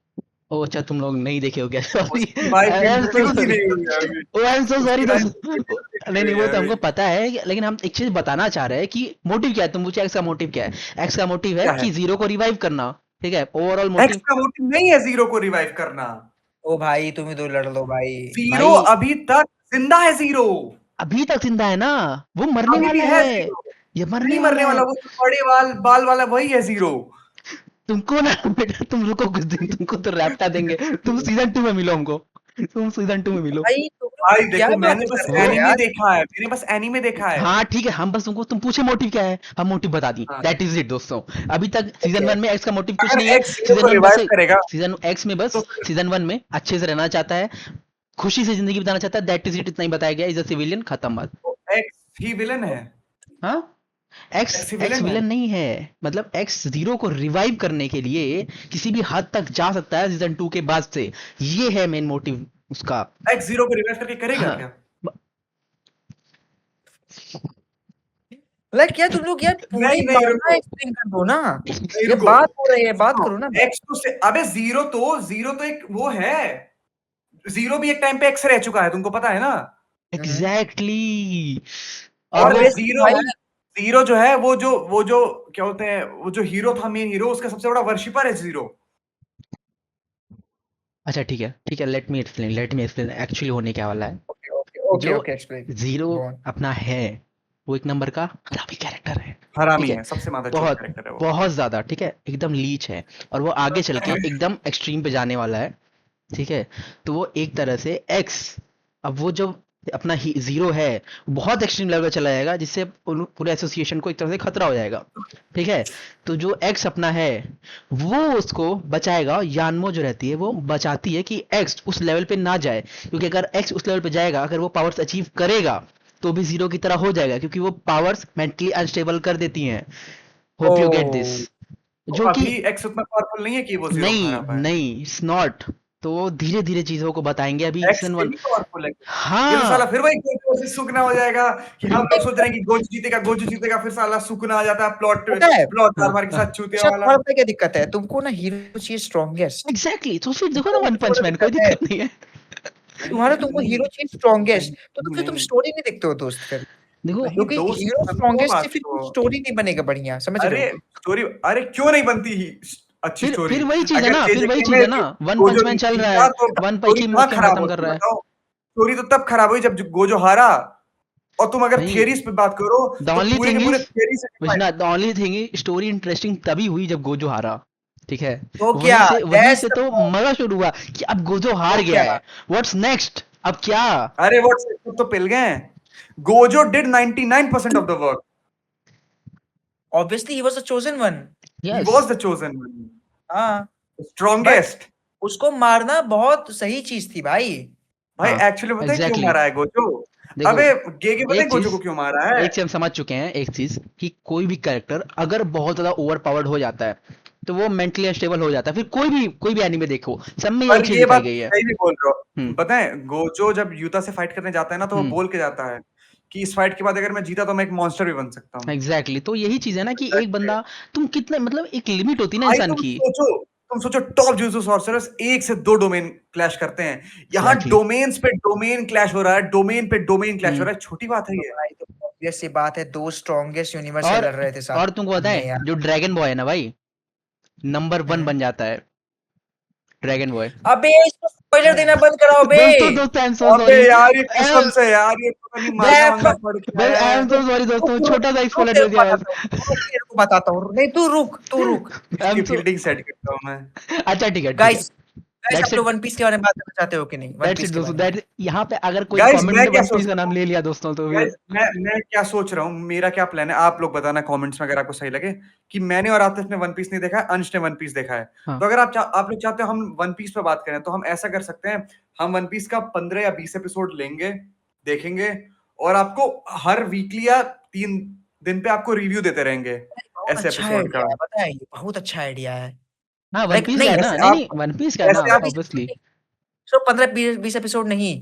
[SPEAKER 3] ओ अच्छा, तुम लोग नहीं देखे हो क्या? सॉरी,
[SPEAKER 1] उसकी wife
[SPEAKER 3] I am so
[SPEAKER 1] introduce he
[SPEAKER 3] sorry,
[SPEAKER 1] नहीं हुई है अभी,
[SPEAKER 3] ओ आई एम सो सॉरी
[SPEAKER 1] उसकी
[SPEAKER 3] दोस्त।
[SPEAKER 1] वाइफ दिख
[SPEAKER 3] नहीं
[SPEAKER 1] रही
[SPEAKER 3] नहीं, वो
[SPEAKER 1] है
[SPEAKER 3] तो हमको
[SPEAKER 1] अभी।
[SPEAKER 3] पता है, लेकिन हम एक चीज बताना चाह रहे हैं कि मोटिव क्या है। तुम पूछे एक्स का मोटिव क्या है? एक्स का मोटिव है
[SPEAKER 1] क्या है?
[SPEAKER 3] कि जीरो को रिवाइव करना, ठीक है, ओवरऑल
[SPEAKER 1] एक्स
[SPEAKER 3] मोटिव।
[SPEAKER 1] का मोटिव नहीं है जीरो को रिवाइव करना।
[SPEAKER 4] ओ भाई तुम ही दो लड़ लो भाई।
[SPEAKER 1] जीरो
[SPEAKER 3] भाई
[SPEAKER 1] अभी तक जिंदा है, जीरो
[SPEAKER 3] अभी तक जिंदा है ना, वो मरने
[SPEAKER 1] अभी भी
[SPEAKER 3] वाला
[SPEAKER 1] है
[SPEAKER 3] है,
[SPEAKER 1] जीरो,
[SPEAKER 3] ये मरने
[SPEAKER 1] नहीं
[SPEAKER 3] वाला
[SPEAKER 1] मरने वाला,
[SPEAKER 3] है।
[SPEAKER 1] वो जो बड़े बाल वाला वही है जीरो।
[SPEAKER 3] तुमको ना बेटा, तुम रुको कुछ दिन, तुमको तो रैप्टा देंगे। तुम सीजन 2 में मिलो हमको, तुम सीजन 2 में मिलो।
[SPEAKER 4] भाई तुम
[SPEAKER 1] भाई
[SPEAKER 4] लोग क्या
[SPEAKER 1] देखो, मैंने
[SPEAKER 4] बातें
[SPEAKER 1] बस
[SPEAKER 4] कर रहे हो
[SPEAKER 1] एनीमे
[SPEAKER 4] यार।
[SPEAKER 1] देखा है, मैंने बस एनीमे देखा है।
[SPEAKER 3] हाँ ठीक है, हम बस तुमको, तुम पूछे मोटिव क्या है, हम मोटिव बता दी,
[SPEAKER 1] हाँ,
[SPEAKER 3] दैट इज इट दोस्तों। अभी तक सीजन
[SPEAKER 4] ओके
[SPEAKER 3] 1 में एक्स का मोटिव कुछ
[SPEAKER 1] अगर
[SPEAKER 3] नहीं है।
[SPEAKER 1] एक्स जीरो
[SPEAKER 3] सीजन
[SPEAKER 1] को
[SPEAKER 3] 1 बस
[SPEAKER 1] रिवाइव करेगा
[SPEAKER 3] सीजन एक्स में बस
[SPEAKER 1] तो फिर
[SPEAKER 3] सीजन 1 में अच्छे से रहना चाहता है, खुशी से जिंदगी बिताना चाहता है, दैट इज इट, इतना ही बताया गया। इज अ सिविलियन, खत्म बात।
[SPEAKER 1] एक्स ही विलन है,
[SPEAKER 3] हाँ, एक्स
[SPEAKER 1] एक्स ही
[SPEAKER 3] एक्स
[SPEAKER 1] विलन है।
[SPEAKER 3] विलन नहीं है, मतलब एक्स जीरो को रिवाइव करने के लिए किसी भी हद तक जा सकता है सीजन 2 के बाद से, ये है मेन मोटिव उसका।
[SPEAKER 1] एक्स जीरो को रिवाइव करके करेगा
[SPEAKER 3] हाँ,
[SPEAKER 1] क्या?
[SPEAKER 4] लाइक यार तुम लोग यार पूरी
[SPEAKER 1] नहीं नहीं,
[SPEAKER 4] बात ना
[SPEAKER 1] रुको,
[SPEAKER 4] एक्सप्लेन कर दो ना।
[SPEAKER 1] नहीं
[SPEAKER 4] ये
[SPEAKER 1] रुको,
[SPEAKER 4] बात हो रही है, बात
[SPEAKER 1] सुनो,
[SPEAKER 4] करो ना।
[SPEAKER 1] एक्स तो से अबे जीरो तो एक वो है, जीरो भी एक टाइम पे एक्स रह चुका है, तुमको पता है ना।
[SPEAKER 3] एग्जैक्टली। और
[SPEAKER 1] और
[SPEAKER 3] वो
[SPEAKER 4] ऑब्वियसली
[SPEAKER 1] जीरो है,
[SPEAKER 4] भाई।
[SPEAKER 1] जीरो जो है वो जो क्या होते हैं, वो जो हीरो था, मेन हीरो, उसका सबसे बड़ा वर्शिपर है जीरो।
[SPEAKER 3] अच्छा ठीक है ठीक है, लेट मी एक्सप्लेन एक्चुअली होने क्या वाला है।
[SPEAKER 4] ओके ओके ओके
[SPEAKER 3] जो
[SPEAKER 4] okay explain.
[SPEAKER 3] Zero
[SPEAKER 4] go on.
[SPEAKER 3] अपना है, वो एक नंबर का हरामी कैरेक्टर है, ठीक
[SPEAKER 1] हरामी
[SPEAKER 3] है,
[SPEAKER 1] है, सबसे ज्यादा चोर
[SPEAKER 3] बहुत
[SPEAKER 1] कैरेक्टर है वो।
[SPEAKER 3] बहुत ज्यादा, ठीक है, एकदम लीच है, और वो आगे चल के एकदम एक्सट्रीम पे जाने वाला है, ठीक है। तो वो एक तरह से एक्स, अब वो जो अपना जीरो है, बहुत एक्सट्रीम लेवल पे चला जाएगा, जिससे पूरे एसोसिएशन को एक तरह से खतरा हो जाएगा, ठीक है। तो जो एक्स अपना है वो उसको बचाएगा, यानमो जो रहती है वो बचाती है कि एक्स उस लेवल पे ना जाए, क्योंकि अगर एक्स उस लेवल पे जाएगा, अगर वो पावर्स अचीव करेगा तो भी जीरो की तरह हो जाएगा, क्योंकि वो पावर्स मेंटली अनस्टेबल कर देती हैं।
[SPEAKER 4] ओ
[SPEAKER 3] होप यू गेट दिस।
[SPEAKER 1] तो
[SPEAKER 3] जो कि
[SPEAKER 1] अभी एक्स उतना पावरफुल नहीं है कि वो जीरो को हरा
[SPEAKER 3] नहीं
[SPEAKER 1] पाए।
[SPEAKER 3] नहीं, इट्स नॉट। तो वो धीरे धीरे चीजों को बताएंगे अभी
[SPEAKER 1] एक्स
[SPEAKER 3] सीजन
[SPEAKER 1] से
[SPEAKER 3] 1।
[SPEAKER 1] भी पावरफुल है। ये तो साला
[SPEAKER 3] हाँ,
[SPEAKER 1] फिर वही गोजो से सुकना हो जाएगा, कि हम लोग सोच रहे हैं कि गोजो जीतेगा, फिर साला सुकना आ जाता है, प्लॉट
[SPEAKER 4] पता है
[SPEAKER 1] प्लॉट
[SPEAKER 3] हाँ,
[SPEAKER 1] बार के
[SPEAKER 3] हाँ,
[SPEAKER 1] साथ चूतिया
[SPEAKER 4] अच्छा
[SPEAKER 1] वाला।
[SPEAKER 4] तुम्हारा पता है क्या दिक्कत है? तुमको ना हीरो चाहिए स्ट्रॉन्गेस्ट।
[SPEAKER 3] एग्जैक्टली, तो फिर देखो ना
[SPEAKER 4] तुम्हारा
[SPEAKER 3] वन
[SPEAKER 4] सबसे
[SPEAKER 3] पंच
[SPEAKER 4] बड़ा
[SPEAKER 3] मैन, कोई
[SPEAKER 4] दिक्कत है।
[SPEAKER 3] दिक्कत नहीं है।
[SPEAKER 4] तुम्हारा
[SPEAKER 1] नहीं
[SPEAKER 4] तुमको
[SPEAKER 1] नहीं
[SPEAKER 4] हीरो चाहिए स्ट्रॉन्गेस्ट, तो फिर तुम
[SPEAKER 1] नहीं
[SPEAKER 4] स्टोरी नहीं देखते हो दोस्त फिर।
[SPEAKER 3] देखो
[SPEAKER 1] नहीं,
[SPEAKER 4] क्योंकि
[SPEAKER 1] दोस्त
[SPEAKER 4] हीरो
[SPEAKER 1] समझो
[SPEAKER 4] स्ट्रॉन्गेस्ट से
[SPEAKER 1] बात
[SPEAKER 4] फिर
[SPEAKER 1] को।
[SPEAKER 4] स्टोरी नहीं बनेगा बढ़िया, समझ रहे
[SPEAKER 1] अरे
[SPEAKER 4] हो?
[SPEAKER 1] स्टोरी, अरे क्यों नहीं बनती ही अच्छी स्टोरी?
[SPEAKER 3] फिर वही चीज है
[SPEAKER 1] अगर
[SPEAKER 3] ना, फिर वही
[SPEAKER 1] जेजेके
[SPEAKER 3] चीज
[SPEAKER 1] में
[SPEAKER 3] है ना, वन पंच
[SPEAKER 1] गोजो
[SPEAKER 3] मैन चल रहा
[SPEAKER 1] जीता
[SPEAKER 3] है,
[SPEAKER 1] तो
[SPEAKER 3] वन पंच
[SPEAKER 1] स्टोरी
[SPEAKER 3] की
[SPEAKER 1] कहाँ
[SPEAKER 3] गेम
[SPEAKER 1] खराब
[SPEAKER 3] खत्म कर
[SPEAKER 1] होती,
[SPEAKER 3] रहा है।
[SPEAKER 1] बताओ? स्टोरी तो तब खराब हुई जब गोजो हारा। और तुम अगर
[SPEAKER 3] नहीं,
[SPEAKER 1] थियरीज पे बात करो,
[SPEAKER 3] द
[SPEAKER 1] तो
[SPEAKER 3] ओनली
[SPEAKER 1] पूरे
[SPEAKER 3] थिंग
[SPEAKER 1] के पूरे
[SPEAKER 3] इज
[SPEAKER 1] थियरी से define-
[SPEAKER 3] Vishwanath, the only thing is story interesting तभी हुई जब गोजो हारा, ठीक है।
[SPEAKER 4] तो
[SPEAKER 3] वहीं
[SPEAKER 4] क्या
[SPEAKER 3] से वहीं
[SPEAKER 4] दैट्स
[SPEAKER 3] से
[SPEAKER 4] द
[SPEAKER 3] तो
[SPEAKER 4] पॉइंट।
[SPEAKER 3] मजा शुरू हुआ कि अब गोजो हार
[SPEAKER 4] तो
[SPEAKER 3] गया
[SPEAKER 4] क्या
[SPEAKER 3] है, व्हाट्स नेक्स्ट, अब क्या।
[SPEAKER 1] अरे वो तो पिल गए। Gojo did 99% of the work,
[SPEAKER 4] obviously he was the chosen one.
[SPEAKER 1] He
[SPEAKER 3] yes,
[SPEAKER 1] was the chosen one,
[SPEAKER 4] हाँ बट
[SPEAKER 1] स्ट्रॉन्गेस्ट।
[SPEAKER 4] उसको मारना बहुत सही चीज थी भाई।
[SPEAKER 1] भाई
[SPEAKER 3] हाँ,
[SPEAKER 1] एक्चुअली पता है क्यों
[SPEAKER 3] एग्जैक्टली।
[SPEAKER 1] मारा है गोजो?
[SPEAKER 3] देखो,
[SPEAKER 1] अबे गेगे पता है
[SPEAKER 3] एक
[SPEAKER 1] गोजो
[SPEAKER 3] चीज
[SPEAKER 1] को क्यों मारा है?
[SPEAKER 3] एक चीज हम समझ चुके हैं, एक चीज कि कोई भी कैरेक्टर अगर बहुत ज्यादा ओवर पावर्ड हो जाता है तो वो मेंटली अनस्टेबल हो जाता है। फिर कोई भी एनीमे देखो, सब में यही
[SPEAKER 1] पर
[SPEAKER 3] चीज
[SPEAKER 1] ये
[SPEAKER 3] दिखाई
[SPEAKER 1] बात
[SPEAKER 3] गई है।
[SPEAKER 1] सही भी बोल रहे
[SPEAKER 3] हम्म
[SPEAKER 1] हो, पता है गोजो जब यूता से फाइट करने जाता है ना, तो वो
[SPEAKER 3] हम्म
[SPEAKER 1] बोल के जाता है कि इस फाइट के बाद अगर मैं जीता तो मैं एक मॉन्स्टर भी बन सकता हूँ।
[SPEAKER 3] एग्जैक्टली, तो यही चीज है ना कि एक बंदा, तुम कितने, मतलब एक लिमिट होती है ना
[SPEAKER 1] भाई
[SPEAKER 3] इंसान
[SPEAKER 1] तुम
[SPEAKER 3] की।
[SPEAKER 1] सोचो, तुम सोचो टॉप जुजुत्सु सॉर्सरर्स 1 से 2 डोमेन क्लैश करते हैं, यहाँ
[SPEAKER 3] Exactly.
[SPEAKER 1] डोमेन्स पे डोमेन क्लैश हो रहा है, डोमेन पे डोमेन क्लैश हो रहा है, छोटी बात है
[SPEAKER 4] तो
[SPEAKER 1] ये।
[SPEAKER 4] भाई तो obvious सी बात है, 2 स्ट्रॉन्गेस्ट यूनिवर्स से लड़ रहे थे साथ
[SPEAKER 3] और तुमको पता
[SPEAKER 4] में
[SPEAKER 3] है
[SPEAKER 4] यार।
[SPEAKER 3] जो ड्रैगन बॉय है ना भाई, नंबर 1 बन जाता है ड्रैगन बॉय।
[SPEAKER 4] अबे इसको स्पॉइलर देना बंद कराओ बे।
[SPEAKER 3] दोस्तों आई एम सो
[SPEAKER 1] अबे
[SPEAKER 3] सॉरी
[SPEAKER 1] यार ये कसम से यार ये पता नहीं मांगा वांगा पड़
[SPEAKER 3] आई
[SPEAKER 1] गया
[SPEAKER 3] एम
[SPEAKER 1] है।
[SPEAKER 3] सो सॉरी दोस्तों,
[SPEAKER 4] रुक,
[SPEAKER 3] छोटा सा
[SPEAKER 4] रुक,
[SPEAKER 3] स्पॉइलर
[SPEAKER 4] तेरे
[SPEAKER 3] दे
[SPEAKER 4] को
[SPEAKER 3] दिया
[SPEAKER 4] बताता हूँ, रुक, तेरे को बताता हूँ। नहीं तू रुक
[SPEAKER 3] आई
[SPEAKER 1] इसकी
[SPEAKER 3] एम सो
[SPEAKER 1] फील्डिंग सेट करता हूँ मैं।
[SPEAKER 3] अच्छा ठीक है
[SPEAKER 4] गाइस आप
[SPEAKER 3] दैट्स
[SPEAKER 4] लोग
[SPEAKER 3] इट,
[SPEAKER 4] वन पीस के बारे में बात करना चाहते हो कि नहीं? वन
[SPEAKER 3] दैट्स
[SPEAKER 4] पीस
[SPEAKER 3] इट
[SPEAKER 4] के
[SPEAKER 3] दोस्तों,
[SPEAKER 4] बारे में
[SPEAKER 3] दैट यहाँ पे अगर कोई
[SPEAKER 1] गाइस
[SPEAKER 3] कमेंट
[SPEAKER 1] मैं
[SPEAKER 3] में
[SPEAKER 1] क्या
[SPEAKER 3] वन
[SPEAKER 1] सोच
[SPEAKER 3] पीस का
[SPEAKER 1] रहा
[SPEAKER 3] नाम
[SPEAKER 1] हूँ
[SPEAKER 3] ले लिया दोस्तों तो
[SPEAKER 1] गाइस मैं क्या सोच रहा हूँ, मेरा क्या प्लान है, आप लोग बताना कमेंट्स में अगर आपको सही लगे कि मैंने और आतिफ ने वन पीस नहीं देखा है, अंश ने वन पीस देखा है।
[SPEAKER 3] हाँ।
[SPEAKER 1] तो अगर आप लोग चाहते हो हम वन पीस पे बात करें तो हम ऐसा कर सकते हैं, हम वन पीस का 15 या 20 एपिसोड लेंगे, देखेंगे और आपको हर वीकली या 3 दिन पे आपको रिव्यू देते रहेंगे
[SPEAKER 4] बहुत
[SPEAKER 1] ऐसे
[SPEAKER 4] अच्छा
[SPEAKER 1] एपिसोड
[SPEAKER 4] आइडिया
[SPEAKER 1] का।
[SPEAKER 4] है, पता है ये बहुत अच्छा आइडिया है।
[SPEAKER 3] हाँ वन
[SPEAKER 4] लाइक
[SPEAKER 3] पीस का
[SPEAKER 4] नहीं
[SPEAKER 3] है ना,
[SPEAKER 1] ऐसे
[SPEAKER 3] नहीं
[SPEAKER 1] आप
[SPEAKER 3] नहीं वन पीस का है ना
[SPEAKER 1] ऐसे आप
[SPEAKER 3] ऑब्वियसली।
[SPEAKER 4] तो 15-20 एपिसोड नहीं,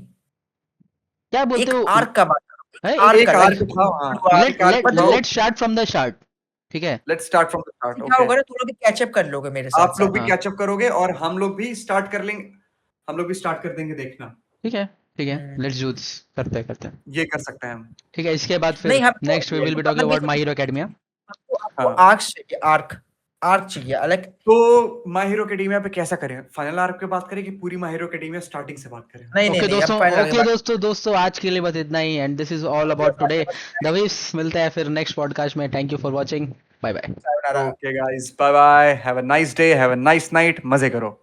[SPEAKER 3] क्या बोलते
[SPEAKER 4] एक
[SPEAKER 3] हो
[SPEAKER 4] आर्क का बात करो,
[SPEAKER 3] है,
[SPEAKER 4] एक आर्क
[SPEAKER 1] एक
[SPEAKER 4] का
[SPEAKER 1] आर्क
[SPEAKER 4] लाइक
[SPEAKER 1] उठाओ, हाँ
[SPEAKER 3] लेट
[SPEAKER 1] एक आर्क
[SPEAKER 3] लेट
[SPEAKER 1] उठाओ।
[SPEAKER 3] Let start from the start, ठीक है
[SPEAKER 1] let's start from the start.
[SPEAKER 4] क्या होगा
[SPEAKER 1] ओके
[SPEAKER 4] ना, तुम लोग भी कैचअप कर लोगे मेरे साथ
[SPEAKER 1] आप लोग
[SPEAKER 4] साथ।
[SPEAKER 1] भी
[SPEAKER 3] हाँ
[SPEAKER 1] कैचअप करोगे और हम लोग भी स्टार्ट कर लेंगे, हम लोग भी स्टार्ट कर देंगे देखना।
[SPEAKER 3] ठीक है
[SPEAKER 4] हम्म,
[SPEAKER 3] लेट्स डू दिस, करते हैं
[SPEAKER 1] ये कर सकते हैं हम।
[SPEAKER 3] ठीक है। इसके बाद
[SPEAKER 4] नहीं
[SPEAKER 3] फिर
[SPEAKER 4] हम तो
[SPEAKER 3] next we will be talking about My Hero Academia.
[SPEAKER 4] आपको
[SPEAKER 1] हाँ
[SPEAKER 4] आर्क चाहिए, आर्क आर्क चाहिए अलग।
[SPEAKER 1] तो माय हीरो एकेडेमिया पे कैसा करें, फाइनल आर्क पे बात करें कि पूरी माय हीरो एकेडेमिया स्टार्टिंग से बात करें?
[SPEAKER 4] नहीं नहीं नहीं, अब फाइनल आगे बात
[SPEAKER 3] दोस्तों आज के लिए बस इतना ही, and this is all about today दवीस। मिलते हैं फिर नेक्स्ट पॉडकास्ट में। Thank you for watching, bye bye.
[SPEAKER 4] sayonara।
[SPEAKER 1] Okay guys, bye bye, have a nice day, have a nice night, मजे करो।